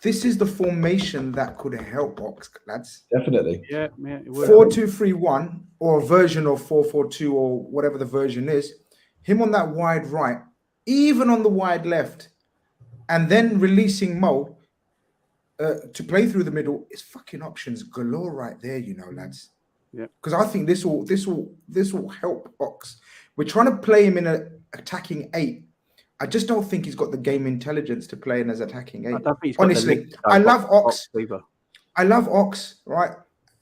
This is the formation that could help Ox, lads. Definitely. Yeah. 4-2-3-1 or a version of 4-4-2 or whatever the version is. Him on that wide right, even on the wide left, and then releasing Mo to play through the middle is fucking options galore right there, you know, lads. Yeah. Because I think this will help Ox. We're trying to play him in an attacking 8. I just don't think he's got the game intelligence to play in as attacking 8. Honestly, I love Ox. I love Ox, right?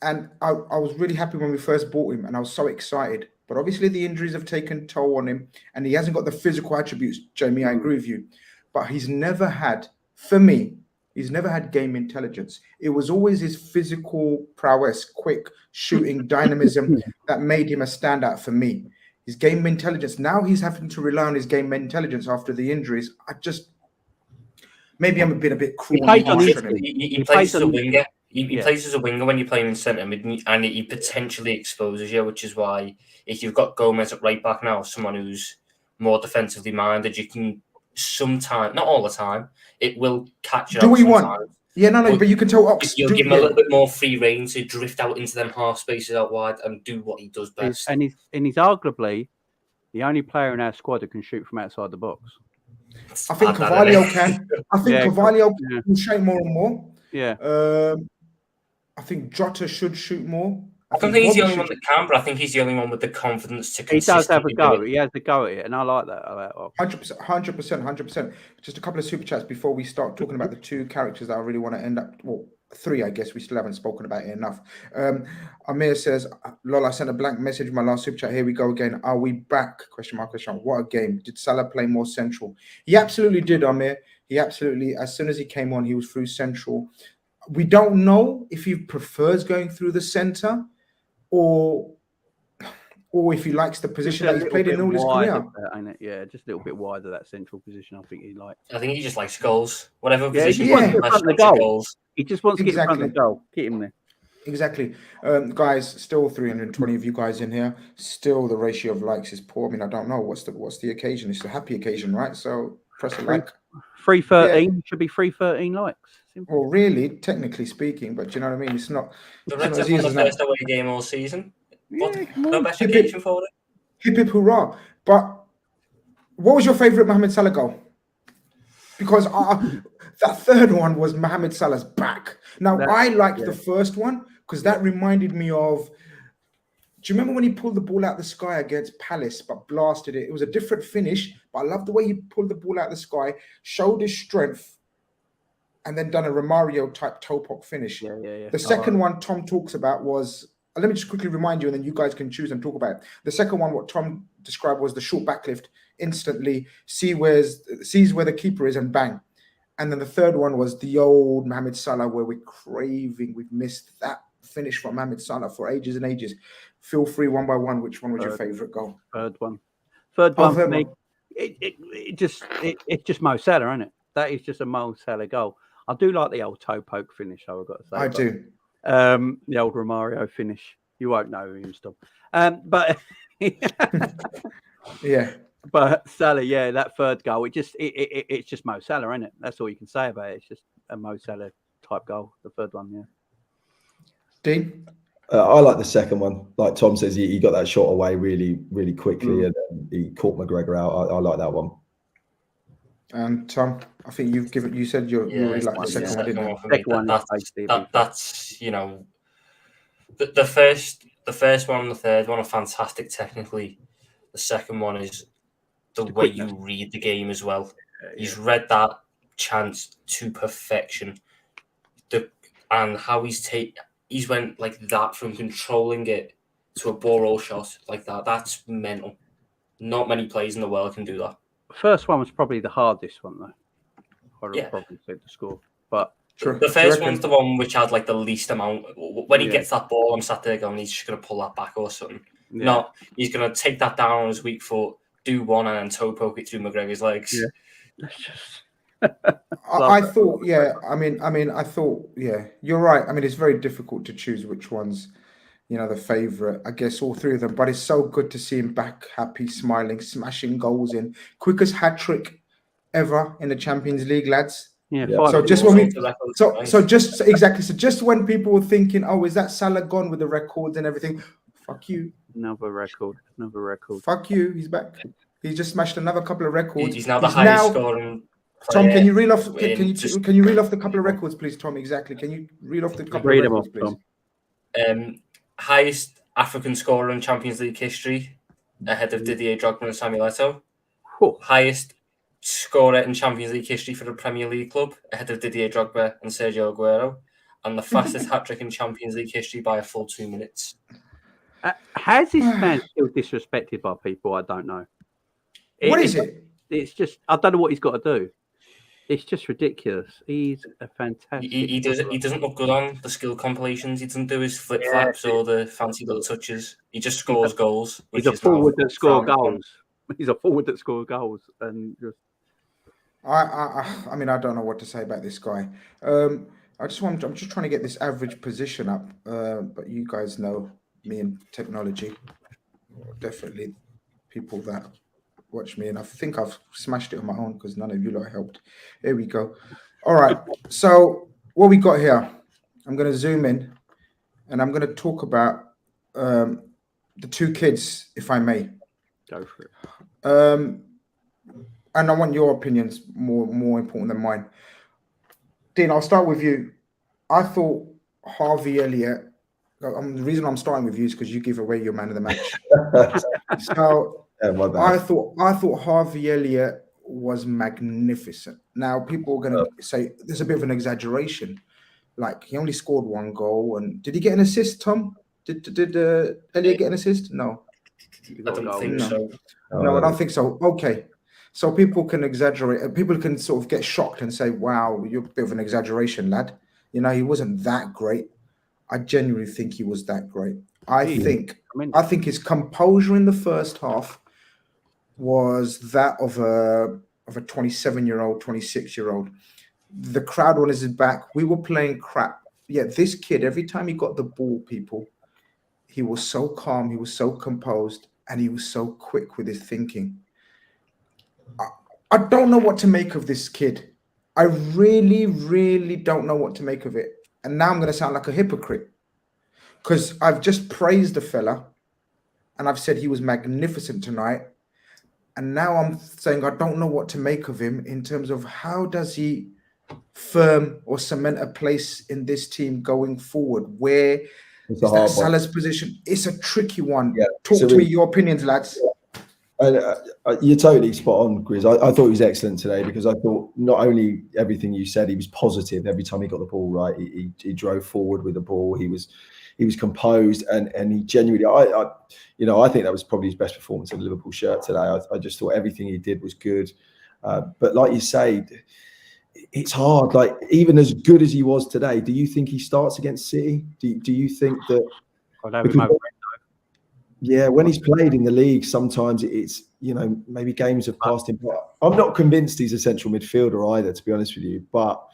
And I was really happy when we first bought him, and I was so excited. But obviously the injuries have taken toll on him, and he hasn't got the physical attributes. Jamie, I agree with you. But he's never had game intelligence. It was always his physical prowess, quick shooting, dynamism that made him a standout for me. His game intelligence. Now he's having to rely on his game intelligence after the injuries. Maybe I'm a bit cruel. He plays as a winger. He plays as a winger when you play him in centre mid, and he potentially exposes you, which is why if you've got Gomez at right back now, someone who's more defensively minded, you can sometimes, not all the time, it will catch you. Do we want? Yeah, no, but you can tell Ox. You'll give him a little bit more free rein to drift out into them half spaces out wide and do what he does best. And he's arguably the only player in our squad that can shoot from outside the box. I think Carvalho can. I think Carvalho can shoot more and more. Yeah. I think Jota should shoot more. I don't think he's the only one that can, but I think he's the only one with the confidence to consistently. He does have a go. He has a go at it, and I like that. 100%. Just a couple of super chats before we start talking about the two characters that I really want to end up. Well, 3, I guess. We still haven't spoken about it enough. Amir says, "Lol, I sent a blank message in my last super chat. Here we go again. Are we back? Question mark. What a game! Did Salah play more central? He absolutely did, Amir. He absolutely. As soon as he came on, he was through central. We don't know if he prefers going through the center." Or if he likes the position that he's played in all his career. Yeah, just a little bit wider, that central position. I think he likes. I think he just likes goals. Whatever He position just wants to get the goals. He just wants to get in front of the goal. Keep him there. Exactly. Guys, still 320 of you guys in here. Still the ratio of likes is poor. I mean, I don't know. What's the occasion? It's a happy occasion, right? So press a like. 313 should be 313 likes. Simple. Well, really, technically speaking, but you know what I mean? It's not. The Reds have won the first away game all season. Yeah, no best occasion for it. Hip hip hurrah! But what was your favourite Mohamed Salah goal? Because that third one was Mohamed Salah's back. Now, I liked the first one because that reminded me of. Do you remember when he pulled the ball out the sky against Palace but blasted it? It was a different finish, but I love the way he pulled the ball out the sky, showed his strength, and then done a Romario type toe pop finish. The second one Tom talks about was, let me just quickly remind you, and then you guys can choose and talk about it. The second one, what Tom described was the short backlift, instantly sees where the keeper is and bang. And then the third one was the old Mohamed Salah, where we've missed that finish from Mohamed Salah for ages and ages. Feel free one by one. Which one was your favourite goal? Third one for me. It's just Mo Salah, isn't it? That is just a Mo Salah goal. I do like the old toe poke finish. I've got to say. I do. The old Romario finish. You won't know him still. But yeah. But Salah, that third goal. It's just Mo Salah, isn't it? That's all you can say about it. It's just a Mo Salah type goal. The third one, yeah. Dean? I like the second one. Like Tom says, he got that shot away really, really quickly, and he caught McGregor out. I like that one. And Tom, I think you said you really like the second one, didn't you? That's the first one and the third one are fantastic technically. The second one is the way you read the game as well. He's read that chance to perfection. And how he's went like that from controlling it to a ball roll shot like that. That's mental. Not many players in the world can do that. First one was probably the hardest one, though. I would probably say the score. But the first one's the one which had like the least amount. When he gets that ball, I'm sat there going, he's just going to pull that back or something. Yeah. Not, he's going to take that down on his weak foot, do one, and then toe poke it through McGregor's legs. Yeah. That's just. I thought, I thought, you're right. I mean, it's very difficult to choose which one's, the favourite. I guess all three of them, but it's so good to see him back, happy, smiling, smashing goals in. Quickest hat trick ever in the Champions League, lads. Yeah. So just when just when people were thinking, oh, is that Salah gone with the records and everything? Fuck you. Another record. Fuck you. He's back. He just smashed another couple of records. He's now the highest scoring. Tom, can you reel off? Can you reel off the couple of records, please, Tom? Exactly. Can you reel off the couple of records, please? Highest African scorer in Champions League history, ahead of Didier Drogba and Samuel Eto'o. Highest scorer in Champions League history for a Premier League club, ahead of Didier Drogba and Sergio Aguero, and the fastest hat trick in Champions League history by a full 2 minutes. Has this man still disrespected by people? I don't know. What is it? It's just, I don't know what he's got to do. It's just ridiculous. He's a fantastic. He doesn't look good on the skill compilations. He doesn't do his flip flaps or the fancy little touches. He just scores goals. He's a forward that scores goals. He's a forward that scores goals, and just. I mean, I don't know what to say about this guy. I'm just trying to get this average position up. But you guys know me and technology. Definitely, people that watch me, and I think I've smashed it on my own because none of you lot helped. Here we go. All right. So what we got here, I'm going to zoom in, and I'm going to talk about the two kids, if I may. Go for it. And I want your opinions more important than mine. Dean, I'll start with you. I thought Harvey Elliott. The reason I'm starting with you is because you give away your man of the match. So I thought Harvey Elliott was magnificent. Now people are going to say there's a bit of an exaggeration. Like he only scored one goal, and did he get an assist, Tom? Did Elliott get an assist? No. I don't think so. No, I don't think so. Okay. So people can exaggerate, and people can sort of get shocked and say, wow, you're a bit of an exaggeration, lad. He wasn't that great. I genuinely think he was that great. I think his composure in the first half was that of a 27-year-old, 26-year-old. The crowd on his back. We were playing crap. Yeah, this kid, every time he got the ball, he was so calm, he was so composed, and he was so quick with his thinking. I don't know what to make of this kid. I really, really don't know what to make of it. And now I'm going to sound like a hypocrite because I've just praised the fella and I've said he was magnificent tonight. And now I'm saying I don't know what to make of him in terms of how does he firm or cement a place in this team going forward? Where is that Salah's position? It's a tricky one. Yeah, Talk to me your opinions, lads. You're totally spot on, Grizz. I thought he was excellent today because I thought not only everything you said, he was positive every time he got the ball right. He drove forward with the ball. He was composed and he genuinely. I think that was probably his best performance in the Liverpool shirt today. I just thought everything he did was good. But like you say, it's hard. Like even as good as he was today, do you think he starts against City? Do you think that? Yeah, when he's played in the league, sometimes it's, maybe games have passed him. I'm not convinced he's a central midfielder either, to be honest with you. But,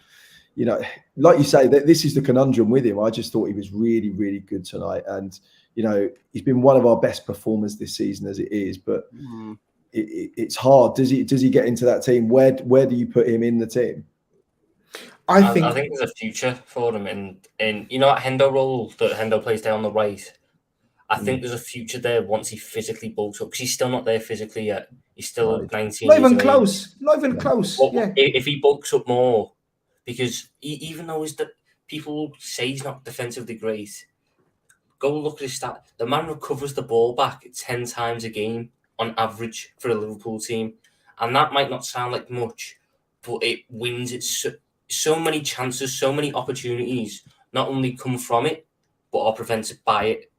like you say, this is the conundrum with him. I just thought he was really, really good tonight. And, he's been one of our best performers this season as it is. But it's hard. Does he get into that team? Where do you put him in the team? I think there's a future for him in that Hendo role that Hendo plays down the right. I think there's a future there once he physically bulks up because he's still not there physically yet. He's still 19. Not even close. Not even close. But if he bulks up more, because even though people say he's not defensively great, go look at his stat. The man recovers the ball back 10 times a game on average for a Liverpool team, and that might not sound like much, but it wins. It's so many chances, so many opportunities. Not only come from it, but are prevented by it.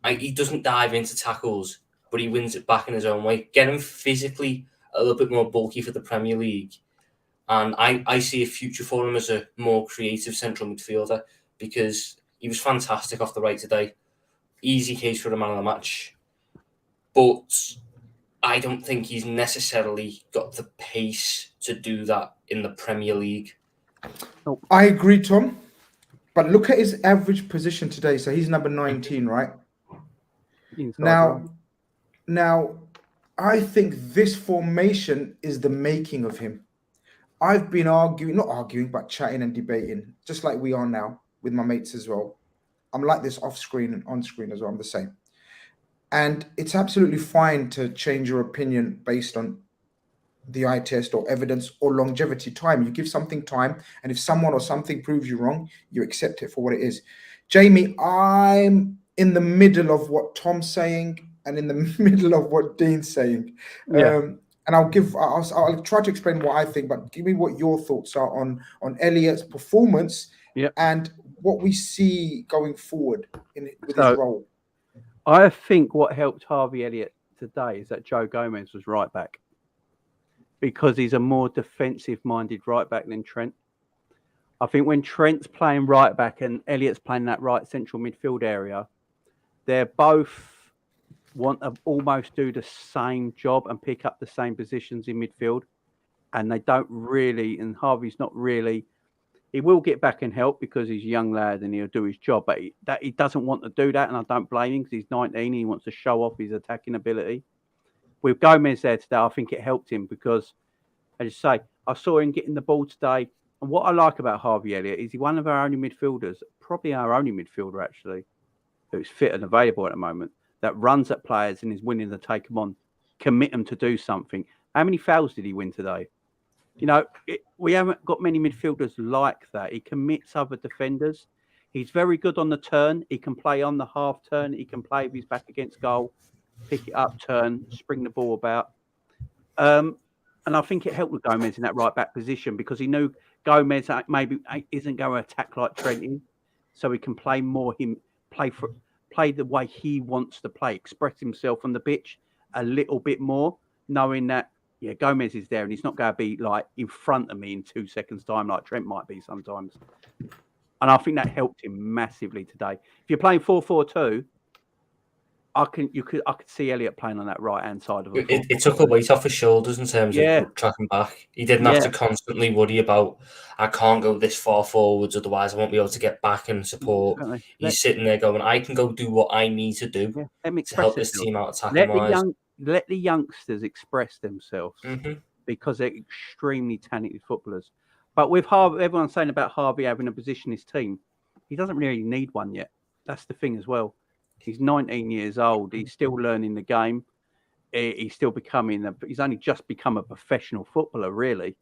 He doesn't dive into tackles, but he wins it back in his own way. Get him physically a little bit more bulky for the Premier League. And I see a future for him as a more creative central midfielder because he was fantastic off the right today. Easy case for a man of the match. But I don't think he's necessarily got the pace to do that in the Premier League. I agree, Tom. But look at his average position today. So he's number 19, right? Now, I think this formation is the making of him. I've been chatting and debating, just like we are now with my mates as well. I'm like this off screen and on screen as well. I'm the same. And it's absolutely fine to change your opinion based on the eye test or evidence or longevity time. You give something time, and if someone or something proves you wrong, you accept it for what it is. Jamie, I'm in the middle of what Tom's saying and in the middle of what Dean's saying. Yeah. And I'll try to explain what I think, but give me what your thoughts are on Elliot's performance and what we see going forward with his role. I think what helped Harvey Elliott today is that Joe Gomez was right back because he's a more defensive-minded right back than Trent. I think when Trent's playing right back and Elliott's playing that right central midfield area, they're both want to almost do the same job and pick up the same positions in midfield. And they don't really, and Harvey's not really, he will get back and help because he's a young lad and he'll do his job, but he doesn't want to do that. And I don't blame him because he's 19 and he wants to show off his attacking ability. With Gomez there today, I think it helped him because, as you say, I saw him getting the ball today. And what I like about Harvey Elliott is he's one of our only midfielders, probably our only midfielder actually, who's fit and available at the moment, that runs at players and is willing to take them on, commit them to do something. How many fouls did he win today? We haven't got many midfielders like that. He commits other defenders. He's very good on the turn. He can play on the half turn. He can play with his back against goal, pick it up, turn, spring the ball about. And I think it helped with Gomez in that right back position because he knew Gomez maybe isn't going to attack like Trent is, so he can play more play the way he wants to play, express himself on the pitch a little bit more, knowing that Gomez is there and he's not going to be like in front of me in 2 seconds time like Trent might be sometimes. And I think that helped him massively today. If you're playing 4-4-2, I could see Elliott playing on that right hand side of it. It took a weight off his shoulders in terms of tracking back. He didn't have to constantly worry about I can't go this far forwards, otherwise I won't be able to get back and support. He's sitting there going, I can go do what I need to do to help this team out attacking wise. Let the youngsters express themselves. Mm-hmm. because they're extremely talented footballers. But with Harvey, everyone's saying about Harvey having a position in his team. He doesn't really need one yet. That's the thing as well. He's 19 years old. He's still learning the game. He's still becoming he's only just become a professional footballer, really.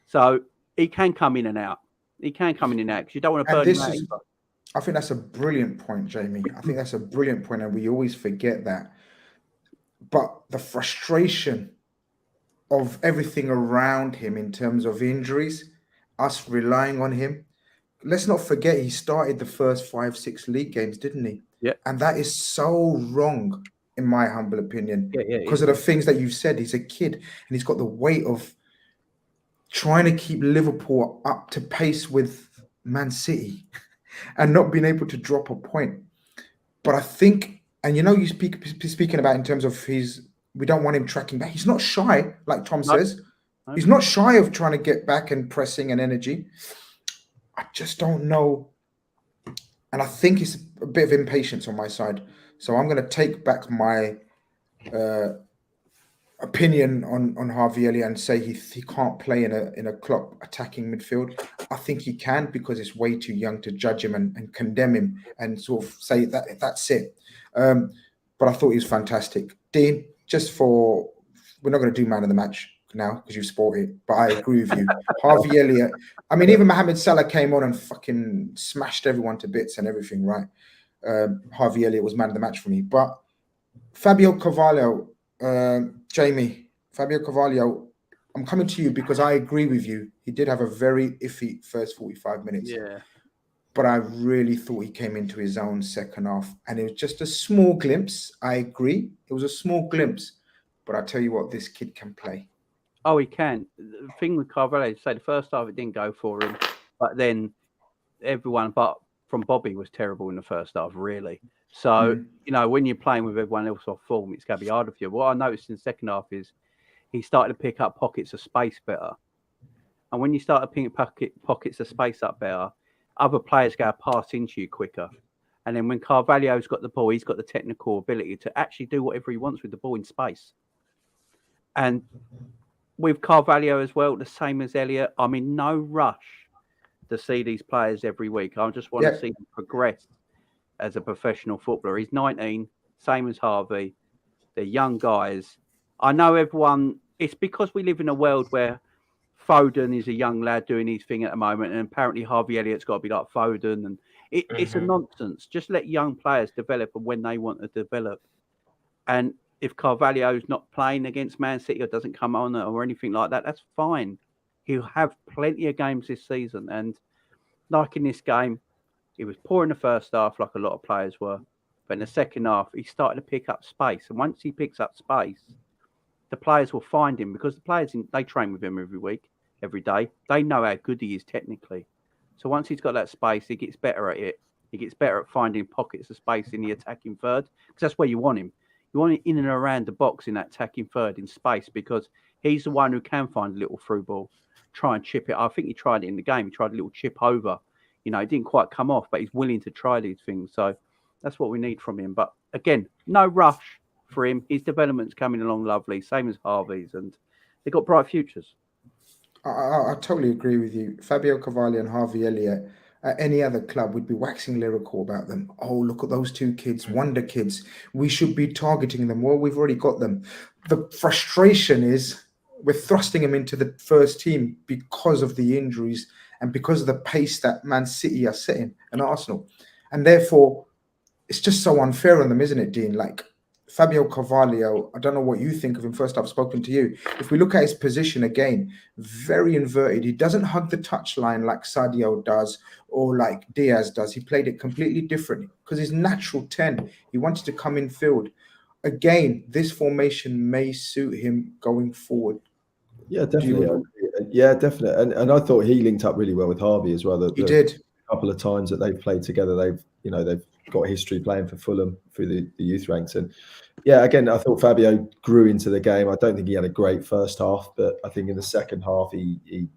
So he can come in and out. He can come in and out because you don't want to burn him out either. I think that's a brilliant point, Jamie. I think that's a brilliant point, and we always forget that. But the frustration of everything around him in terms of injuries, us relying on him. Let's not forget he started the first 5-6 league games, didn't he? Yeah. And that is so wrong, in my humble opinion, because of the things that you've said. He's a kid and he's got the weight of trying to keep Liverpool up to pace with Man City and not being able to drop a point. But I think, and you speaking about in terms of we don't want him tracking back. He's not shy, like Tom says. No. He's not shy of trying to get back and pressing and energy. I just don't know. And I think it's a bit of impatience on my side. So I'm going to take back my opinion on Harvey Elliott and say he can't play in a Klopp attacking midfield. I think he can, because it's way too young to judge him and condemn him and sort of say that's it. But I thought he was fantastic. Dean, we're not going to do man of the match now because you've spoiled it, but I agree with you. Harvey Elliott, I mean, even Mohamed Salah came on and fucking smashed everyone to bits and everything, right? Harvey Elliott was man of the match for me. But Fabio Carvalho, Jamie, Fabio Carvalho, I'm coming to you because I agree with you. He did have a very iffy first 45 minutes. Yeah. But I really thought he came into his own second half. And it was just a small glimpse. I agree. It was a small glimpse. But I tell you what, this kid can play. Oh, he can. The thing with Carvalho, say the first half it didn't go for him. But then everyone, apart from Bobby, was terrible in the first half, really. So, when you're playing with everyone else off form, it's going to be harder for you. What I noticed in the second half is he started to pick up pockets of space better. And when you start to pick pockets of space up better, other players go pass into you quicker. And then when Carvalho's got the ball, he's got the technical ability to actually do whatever he wants with the ball in space. And with Carvalho as well, the same as Elliott, I'm in no rush to see these players every week. I just want to see them progress as a professional footballer. He's 19, same as Harvey. They're young guys. I know everyone, it's because we live in a world where Foden is a young lad doing his thing at the moment, and apparently Harvey Elliott's got to be like Foden, and it's a nonsense. Just let young players develop when they want to develop. And if Carvalho's not playing against Man City or doesn't come on or anything like that, that's fine. He'll have plenty of games this season. And like in this game, he was poor in the first half, like a lot of players were. But in the second half, he started to pick up space. And once he picks up space, the players will find him, because the players, they train with him every week, every day. They know how good he is technically. So once he's got that space, he gets better at it. He gets better at finding pockets of space in the attacking third, because that's where you want him. You want him in and around the box in that attacking third in space, because he's the one who can find a little through ball, try and chip it. I think he tried it in the game. He tried a little chip over. It didn't quite come off, but he's willing to try these things. So that's what we need from him. But again, no rush for him. His development's coming along lovely, same as Harvey's, and they've got bright futures. I totally agree with you. Fabio Carvalho and Harvey Elliott, at any other club, would be waxing lyrical about them. Oh, look at those two kids, wonder kids. We should be targeting them. Well, we've already got them. The frustration is we're thrusting them into the first team because of the injuries and because of the pace that Man City are setting and Arsenal. And therefore, it's just so unfair on them, isn't it, Dean? Like, Fabio Carvalho, I don't know what you think of him. First, I've spoken to you. If we look at his position again, very inverted. He doesn't hug the touchline like Sadio does or like Diaz does. He played it completely differently because his natural 10, he wanted to come in field. Again, this formation may suit him going forward. Yeah, definitely. Yeah, definitely. And I thought he linked up really well with Harvey as well. He did. A couple of times that they've played together, they've got history playing for Fulham through the youth ranks. And yeah, again, I thought Fabio grew into the game. I don't think he had a great first half, but I think in the second half he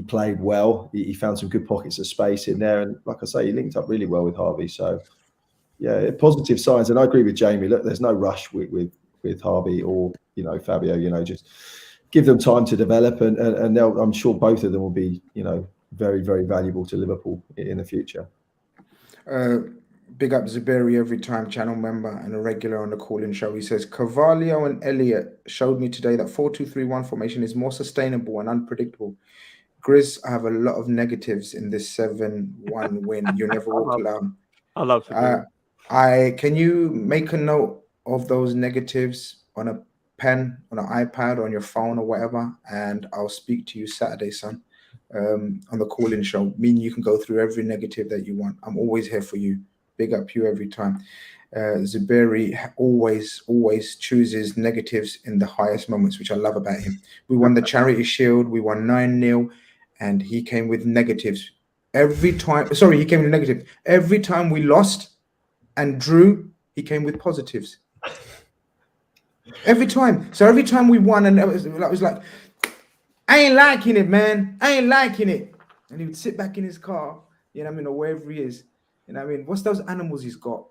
played well. He found some good pockets of space in there, and like I say, he linked up really well with Harvey. So yeah, positive signs. And I agree with Jamie. Look, there's no rush with Harvey or Fabio. Just give them time to develop, and I'm sure both of them will be, very, very valuable to Liverpool in the future. Big up Zuberi every time, channel member and a regular on the call-in show. He says, Carvalho and Elliott showed me today that 4-2-3-1 formation is more sustainable and unpredictable. Grizz, I have a lot of negatives in this 7-1 win. You never walk alone. I love Zuberi. Can you make a note of those negatives on a pen, on an iPad, on your phone or whatever, and I'll speak to you Saturday, son, on the call-in show. Meaning you can go through every negative that you want. I'm always here for you. Big up you every time. Zuberi always chooses negatives in the highest moments, which I love about him. We won the Charity Shield. We won 9-0, and he came with negatives every time. Sorry, he came with negative. Every time we lost and drew, he came with positives. Every time. So every time we won, and I was like, I ain't liking it, man. I ain't liking it. And he would sit back in his car, or wherever he is. What's those animals he's got?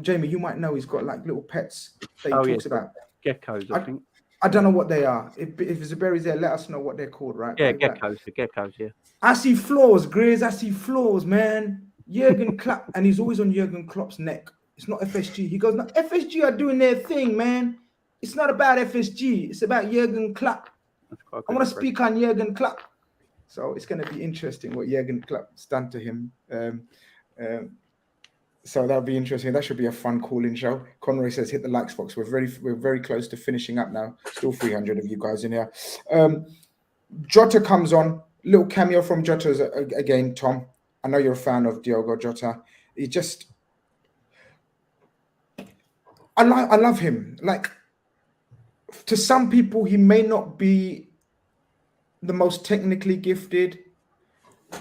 Jamie, you might know he's got like little pets that he talks about. Geckos, I think. I don't know what they are. If Zuberi's there, let us know what they're called, right? Yeah, geckos, yeah. I see flaws, Grizz. I see flaws, man. Jurgen Klopp, and he's always on Jurgen Klopp's neck. It's not FSG. He goes, no, FSG are doing their thing, man. It's not about FSG. It's about Jurgen Klopp. I want to speak on Jurgen Klopp. So it's going to be interesting what Jurgen Klopp's done to him. So that'll be interesting. That should be a fun call-in show. Conroy says, hit the likes box. We're very close to finishing up now. Still 300 of you guys in here. Jota comes on. Little cameo from Jota again, Tom. I know you're a fan of Diogo Jota. He just... I love him. Like, to some people, he may not be the most technically gifted,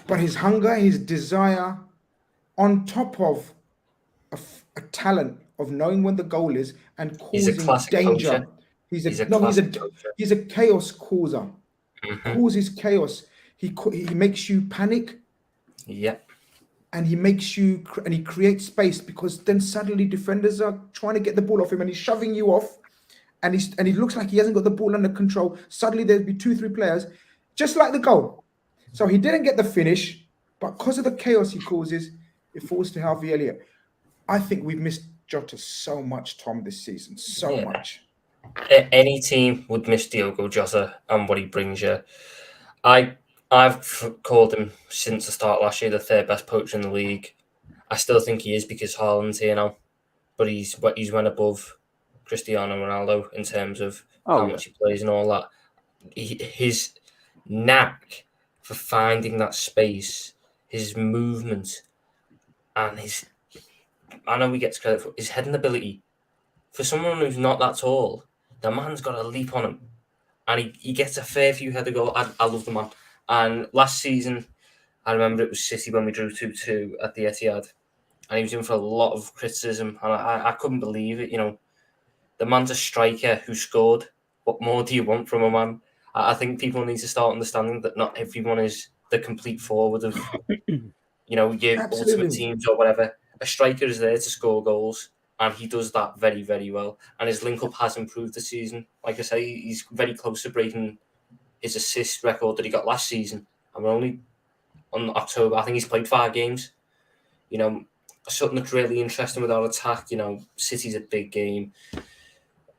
but his hunger, his desire, on top of a talent of knowing when the goal is and causing danger. He's a chaos causer. Mm-hmm. Causes chaos. He makes you panic. Yep. And he creates space, because then suddenly defenders are trying to get the ball off him and he's shoving you off, and he looks like he hasn't got the ball under control. Suddenly there'll be 2-3 players, just like the goal. So he didn't get the finish, but because of the chaos he causes, it falls to Harvey Elliott. I think we've missed Jota so much, Tom, this season. So much. Any team would miss Diogo Jota and what he brings you. I've called him since the start last year the third best poacher in the league. I still think he is, because Haaland's here now, but he's went above Cristiano Ronaldo in terms of how much he plays and all that. His knack for finding that space, his movement, and I know he gets credit for his heading ability. For someone who's not that tall, the man's got a leap on him, and he gets a fair few header goals. I love the man. And last season, I remember it was City when we drew 2-2 at the Etihad, and he was in for a lot of criticism, and I couldn't believe it. The man's a striker who scored. What more do you want from a man? I think people need to start understanding that not everyone is the complete forward of, your ultimate teams or whatever. A striker is there to score goals, and he does that very, very well. And his link-up has improved this season. Like I say, he's very close to breaking his assist record that he got last season. And we're only on October. I think he's played 5 games. Something that's really interesting with our attack. City's a big game.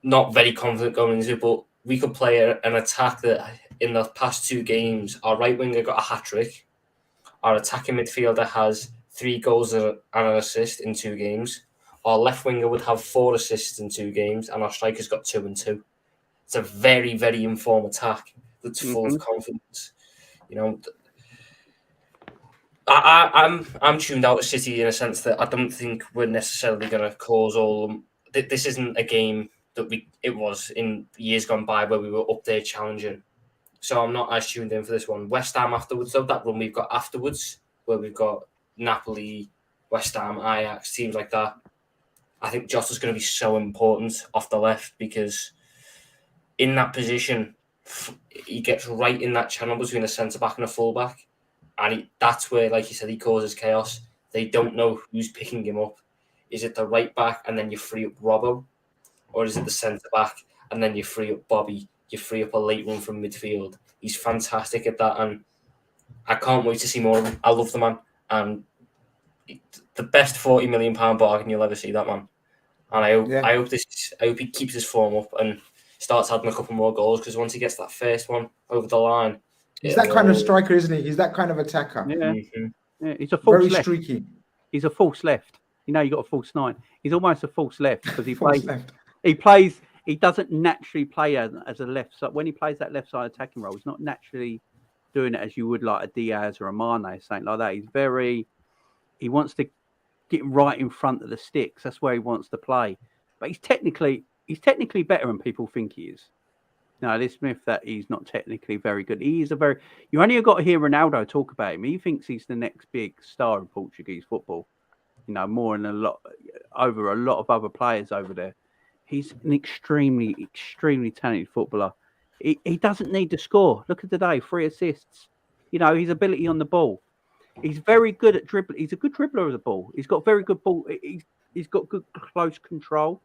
Not very confident going into it, but we could play an attack that in the past 2 games, our right winger got a hat-trick. Our attacking midfielder has 3 goals and an assist in 2 games. Our left winger would have 4 assists in 2 games, and our striker's got 2 and 2. It's a very, very informed attack that's full of confidence. I'm tuned out of City in a sense that I don't think we're necessarily going to cause all. This isn't a game that it was in years gone by where we were up there challenging. So I'm not as tuned in for this one. West Ham afterwards, though, that run we've got afterwards, where we've got Napoli, West Ham, Ajax, teams like that. I think Jota's going to be so important off the left, because in that position, he gets right in that channel between a centre-back and a full-back. And that's where, like you said, he causes chaos. They don't know who's picking him up. Is it the right back and then you free up Robbo? Or is it the centre-back and then you free up Bobby? you free up a late run from midfield. He's fantastic at that, and I can't wait to see more of him. I love the man, and the best £40 million bargain you'll ever see, that man. And I hope he keeps his form up and starts adding a couple more goals, because once he gets that first one over the line, he's that kind of striker, isn't he? He's that kind of attacker. Yeah, yeah. He's a false very left. Streaky. He's a false left. You know, you got a false 9. He's almost a false left because he plays. Left. He plays. He doesn't naturally play as a left side. When he plays that left side attacking role, he's not naturally doing it as you would like a Diaz or a Mane, something like that. He wants to get right in front of the sticks. That's where he wants to play. But he's technically better than people think he is. No, this myth that he's not technically very good. He is you only got to hear Ronaldo talk about him. He thinks he's the next big star in Portuguese football. You know, more than a lot of other players over there. He's an extremely, extremely talented footballer. He doesn't need to score. Look at today, 3 assists. You know, his ability on the ball. He's very good at dribbling. He's a good dribbler of the ball. He's got very good ball. He's got good close control,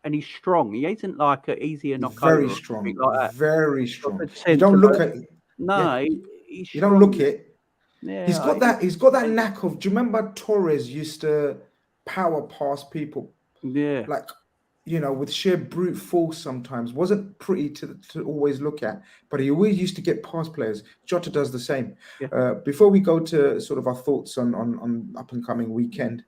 and he's strong. He isn't like an easier knockover. Very strong. Like that. Very strong. You don't look at it. No, yeah. he's you don't look at it. Yeah, He's got that knack of. Do you remember Torres used to power past people? Yeah. Like, you know, with sheer brute force sometimes. Wasn't pretty to always look at, but he always used to get past players. Jota does the same. Yeah. Before we go to sort of our thoughts on up and coming weekend,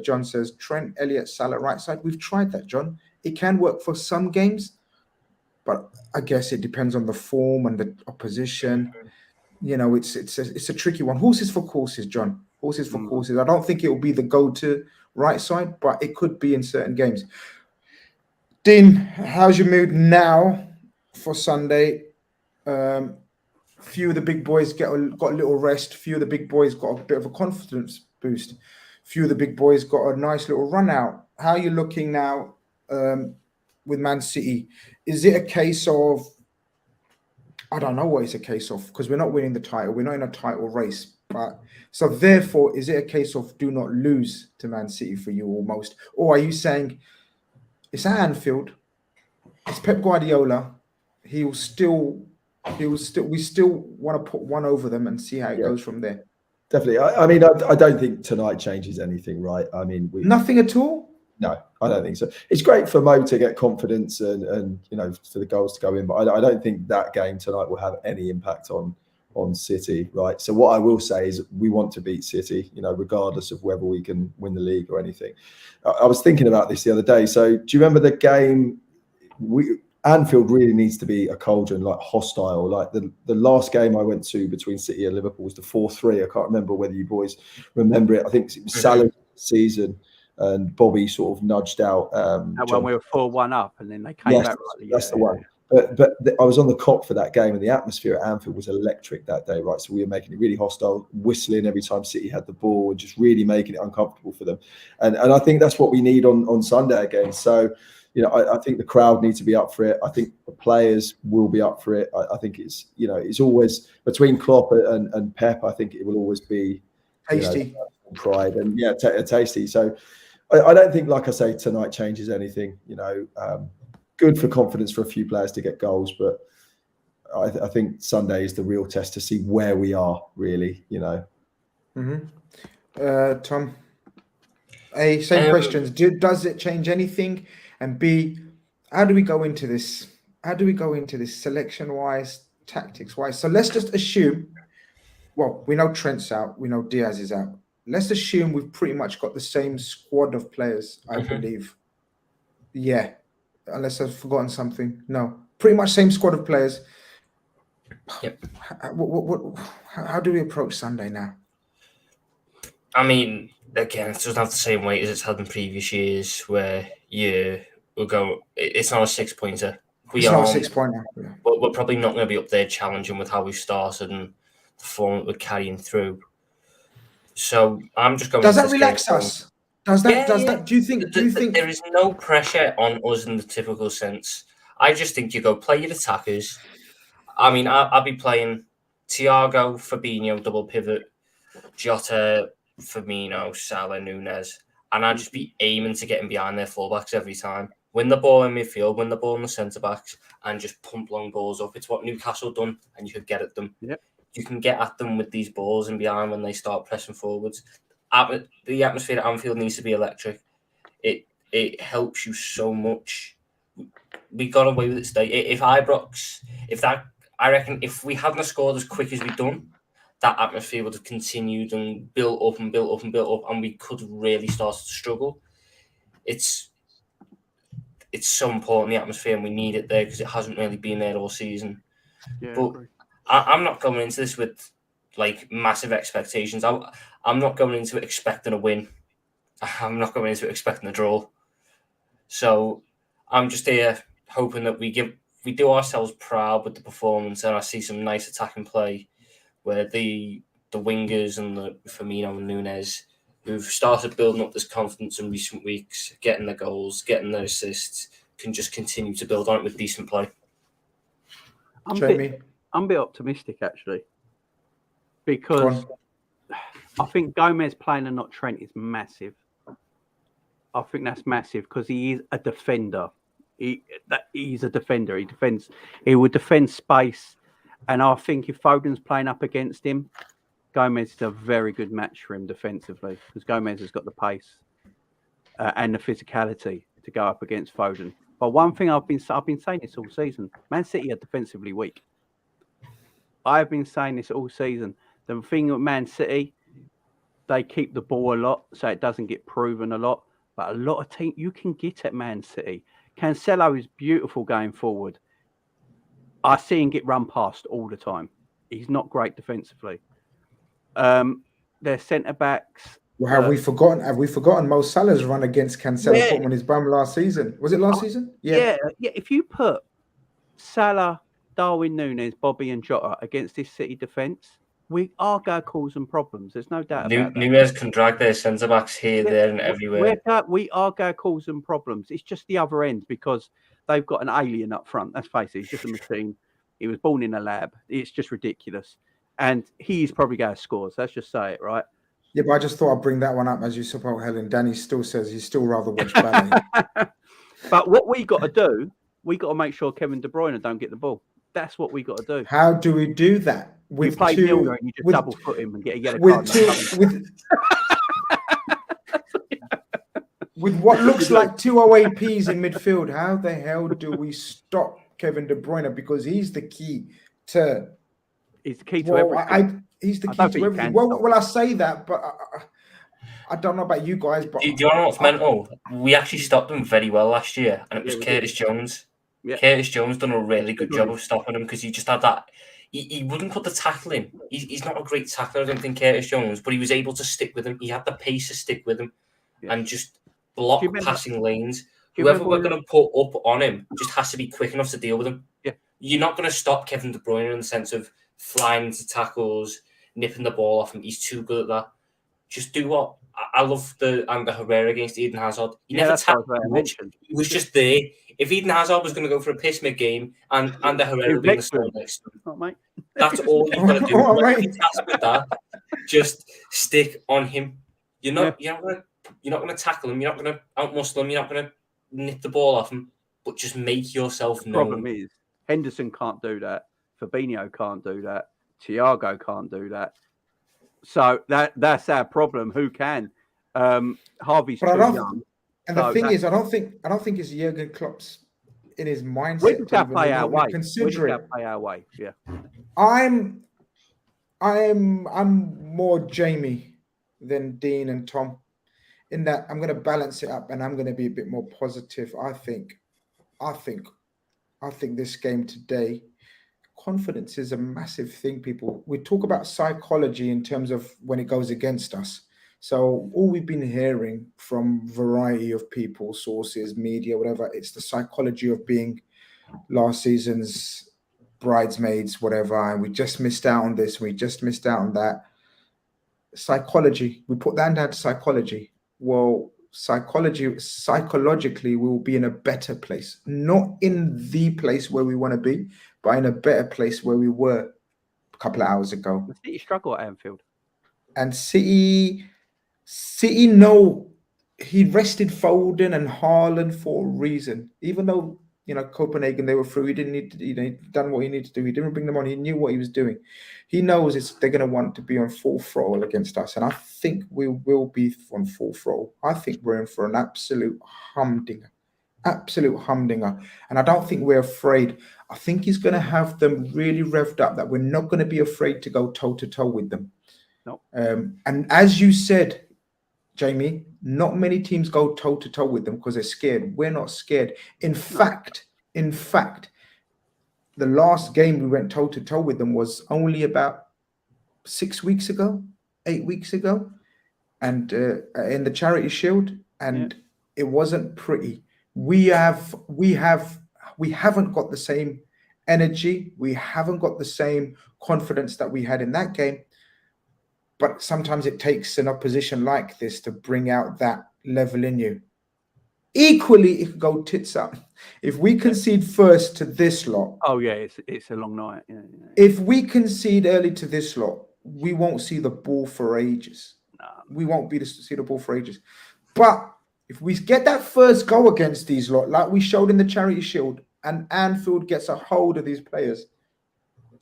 John says, Trent, Elliott, Salah, right side. We've tried that, John. It can work for some games, but I guess it depends on the form and the opposition. You know, it's a tricky one. Horses for courses, John. Horses for courses. I don't think it will be the go-to right side, but it could be in certain games. Dean, how's your mood now for Sunday? Few of the big boys got a little rest. Few of the big boys got a bit of a confidence boost. Few of the big boys got a nice little run out. How are you looking now with Man City? Is it a case of, I don't know what it's a case of, because we're not winning the title. We're not in a title race. But so therefore, is it a case of do not lose to Man City for you almost? Or are you saying it's at Anfield, it's Pep Guardiola, we still want to put one over them and see how it goes from there? Definitely. I mean, I don't think tonight changes anything, right? I mean, nothing at all? No, I don't think so. It's great for Mo to get confidence and you know, for the goals to go in, but I don't think that game tonight will have any impact on City, right? So what I will say is we want to beat City, you know, regardless of whether we can win the league or anything. I was thinking about this the other day. So do you remember the game? Anfield really needs to be a cauldron, like hostile. Like the last game I went to between City and Liverpool was the 4-3. I can't remember whether you boys remember it. I think it was Salah's season, and Bobby sort of nudged out. When we were 4-1 up, and then they came back. That's the one. But I was on the cop for that game, and the atmosphere at Anfield was electric that day, right? So we were making it really hostile, whistling every time City had the ball, and just really making it uncomfortable for them. And I think that's what we need on Sunday again. So, you know, I think the crowd needs to be up for it. I think the players will be up for it. I think it's, you know, it's always between Klopp and Pep. I think it will always be tasty, you know, pride and tasty. So I don't think, like I say, tonight changes anything. You know, good for confidence for a few players to get goals, but I think Sunday is the real test to see where we are really. You know. Tom. A, same questions. Does it change anything? And B, how do we go into this? How do we go into this selection-wise, tactics-wise? So let's just assume, well, we know Trent's out. We know Diaz is out. Let's assume we've pretty much got the same squad of players, I believe. Yeah, unless I've forgotten something. No, pretty much same squad of players. Yep. How do we approach Sunday now? I mean, again, it doesn't have the same weight as it's had in previous years, where we'll go. It's not a 6-pointer. It's not a 6-pointer. Yeah. We're probably not going to be up there challenging with how we started and the form that we're carrying through. So I'm just going. Does that relax us? Does that? Do you think? There is no pressure on us in the typical sense? I just think you go play your attackers. I mean, I'll be playing Thiago, Fabinho, double pivot, Jota, Firmino, Salah, Nunez, and I'd just be aiming to get him behind their fullbacks every time. win the ball in midfield, win the ball in the centre backs, and just pump long balls up. It's what Newcastle done, and you could get at them. Yep. You can get at them with these balls and behind when they start pressing forwards. The atmosphere at Anfield needs to be electric. It helps you so much. We got away with it today. I reckon if we hadn't scored as quick as we done, that atmosphere would have continued and built up and built up and built up, and we could really start to struggle. It's so important, the atmosphere, and we need it there because it hasn't really been there all season. Yeah, but I'm not going into this with like massive expectations. I'm not going into it expecting a win. I'm not going into it expecting a draw. So I'm just here hoping that we do ourselves proud with the performance, and I see some nice attacking play where the wingers and the Firmino and Nunez, who've started building up this confidence in recent weeks, getting their goals, getting their assists, can just continue to build on it with decent play. I'm a bit optimistic, actually, because I think Gomez playing and not Trent is massive. I think that's massive because he is a defender. He's a defender. He defends. He would defend space, and I think if Foden's playing up against him, Gomez is a very good match for him defensively because Gomez has got the pace and the physicality to go up against Foden. But one thing I've been saying this all season: Man City are defensively weak. I've been saying this all season. The thing with Man City, they keep the ball a lot, so it doesn't get proven a lot. But a lot of teams, you can get at Man City. Cancelo is beautiful going forward. I see him get run past all the time. He's not great defensively. Their centre backs. Well, have we forgotten? Have we forgotten Mo Salah's run against Cancelo put him on his bum last season? Was it last season? Yeah. If you put Salah, Darwin Nunez, Bobby, and Jota against this City defence, we are going to cause them problems. There's no doubt about that. Nunez can drag their centre backs here, there, and everywhere. We are going to cause them problems. It's just the other end because they've got an alien up front. Let's face it, he's just a machine. He was born in a lab. It's just ridiculous. And he's probably going to score. So let's just say it, right? Yeah, but I just thought I'd bring that one up as you support Helen. Danny still says he's still rather watch ballet. But what we got to do, we got to make sure Kevin De Bruyne don't get the ball. That's what we got to do. How do we do that? You play Milner and you just double foot him and get a yellow card. With what looks like two OAPs in midfield, how the hell do we stop Kevin De Bruyne? Because he's the key to. He's the key to everything. He's the key to everything. Well, I say that, but I don't know about you guys. But do you know what's mental? We actually stopped him very well last year, and it was Curtis Jones. Yeah. Curtis Jones done a really good job of stopping him because he just had that. He wouldn't put the tackle in. He's not a great tackler, I don't think, Curtis Jones, but he was able to stick with him. He had the pace to stick with him and just block passing lanes. Whoever we're going to put up on him just has to be quick enough to deal with him. Yeah. You're not going to stop Kevin De Bruyne in the sense of flying into tackles, nipping the ball off him. He's too good at that. Just do what. I love the Ander Herrera against Eden Hazard. He never tackled much. He was just there. If Eden Hazard was going to go for a piss mid-game and Ander Herrera would be in the stall next to him, that's all you've got to do. When tasked with that, just stick on him. You're not going to tackle him. You're not going to outmuscle him. You're not going to nip the ball off him. But just make yourself known. The problem is Henderson can't do that. Fabinho can't do that. Thiago can't do that. So that's our problem. Who can? Harvey's too young. And the thing is, I don't think it's Jurgen Klopp's in his mindset. We just got to play our way. We just got to play our way. Yeah. I'm more Jamie than Dean and Tom, in that I'm going to balance it up and I'm going to be a bit more positive. I think this game today, confidence is a massive thing. People, we talk about psychology in terms of when it goes against us. So all we've been hearing from variety of people, sources, media, whatever, it's the psychology of being last season's bridesmaids, whatever, and we just missed out on this, we just missed out on that. Psychology, we put that down to psychology. Well, psychologically, we will be in a better place. Not in the place where we want to be, but in a better place where we were a couple of hours ago. City struggle at Anfield. And City know he rested Foden and Haaland for a reason. Even though, Copenhagen, they were through, he didn't need to, he'd done what he needed to do. He didn't bring them on. He knew what he was doing. He knows they're going to want to be on full throttle against us. And I think we will be on full throttle. I think we're in for an absolute humdinger. And I don't think we're afraid. I think he's going to have them really revved up that we're not going to be afraid to go toe-to-toe with them. No. And as you said, Jamie, not many teams go toe-to-toe with them because they're scared. We're not scared. In fact, the last game we went toe-to-toe with them was only about 8 weeks ago, and in the Charity Shield, and it wasn't pretty. We haven't got the same energy. We haven't got the same confidence that we had in that game. But sometimes it takes an opposition like this to bring out that level in you. Equally, it could go tits up. If we concede first to this lot. Oh, yeah, it's a long night. Yeah. If we concede early to this lot, we won't see the ball for ages. No. We won't see the ball for ages. But if we get that first goal against these lot, like we showed in the Charity Shield, and Anfield gets a hold of these players,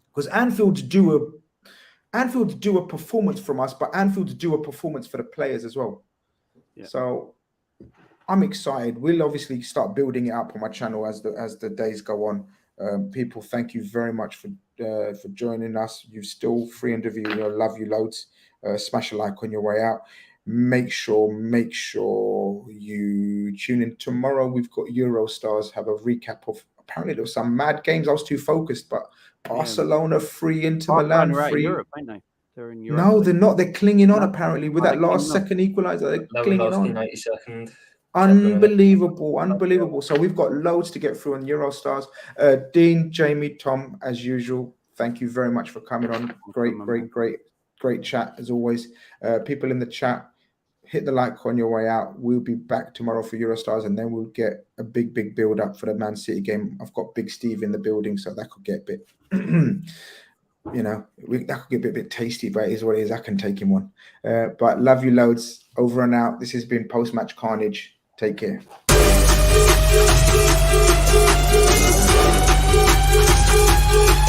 because Anfield do a performance from us, but Anfield do a performance for the players as well. Yeah. So I'm excited. We'll obviously start building it up on my channel as the days go on. People, thank you very much for joining us. You're still free and review. I love you loads. Smash a like on your way out. Make sure you tune in tomorrow. We've got Eurostars. Have a recap of, apparently there were some mad games. I was too focused, but Barcelona free, Inter Milan free. Europe, ain't they? They're in Europe. No, they're not. They're clinging on apparently with that last second equalizer. They're clinging on. 92nd. Unbelievable. So we've got loads to get through on Eurostars. Dean, Jamie, Tom, as usual, thank you very much for coming on. Great chat as always. People in the chat, hit the like on your way out. We'll be back tomorrow for Eurostars, and then we'll get a big build up for the Man City game. I've got Big Steve in the building, so that could get a bit, that could get a bit tasty, but it is what it is. I can take him one. But love you loads. Over and out. This has been Post Match Carnage. Take care.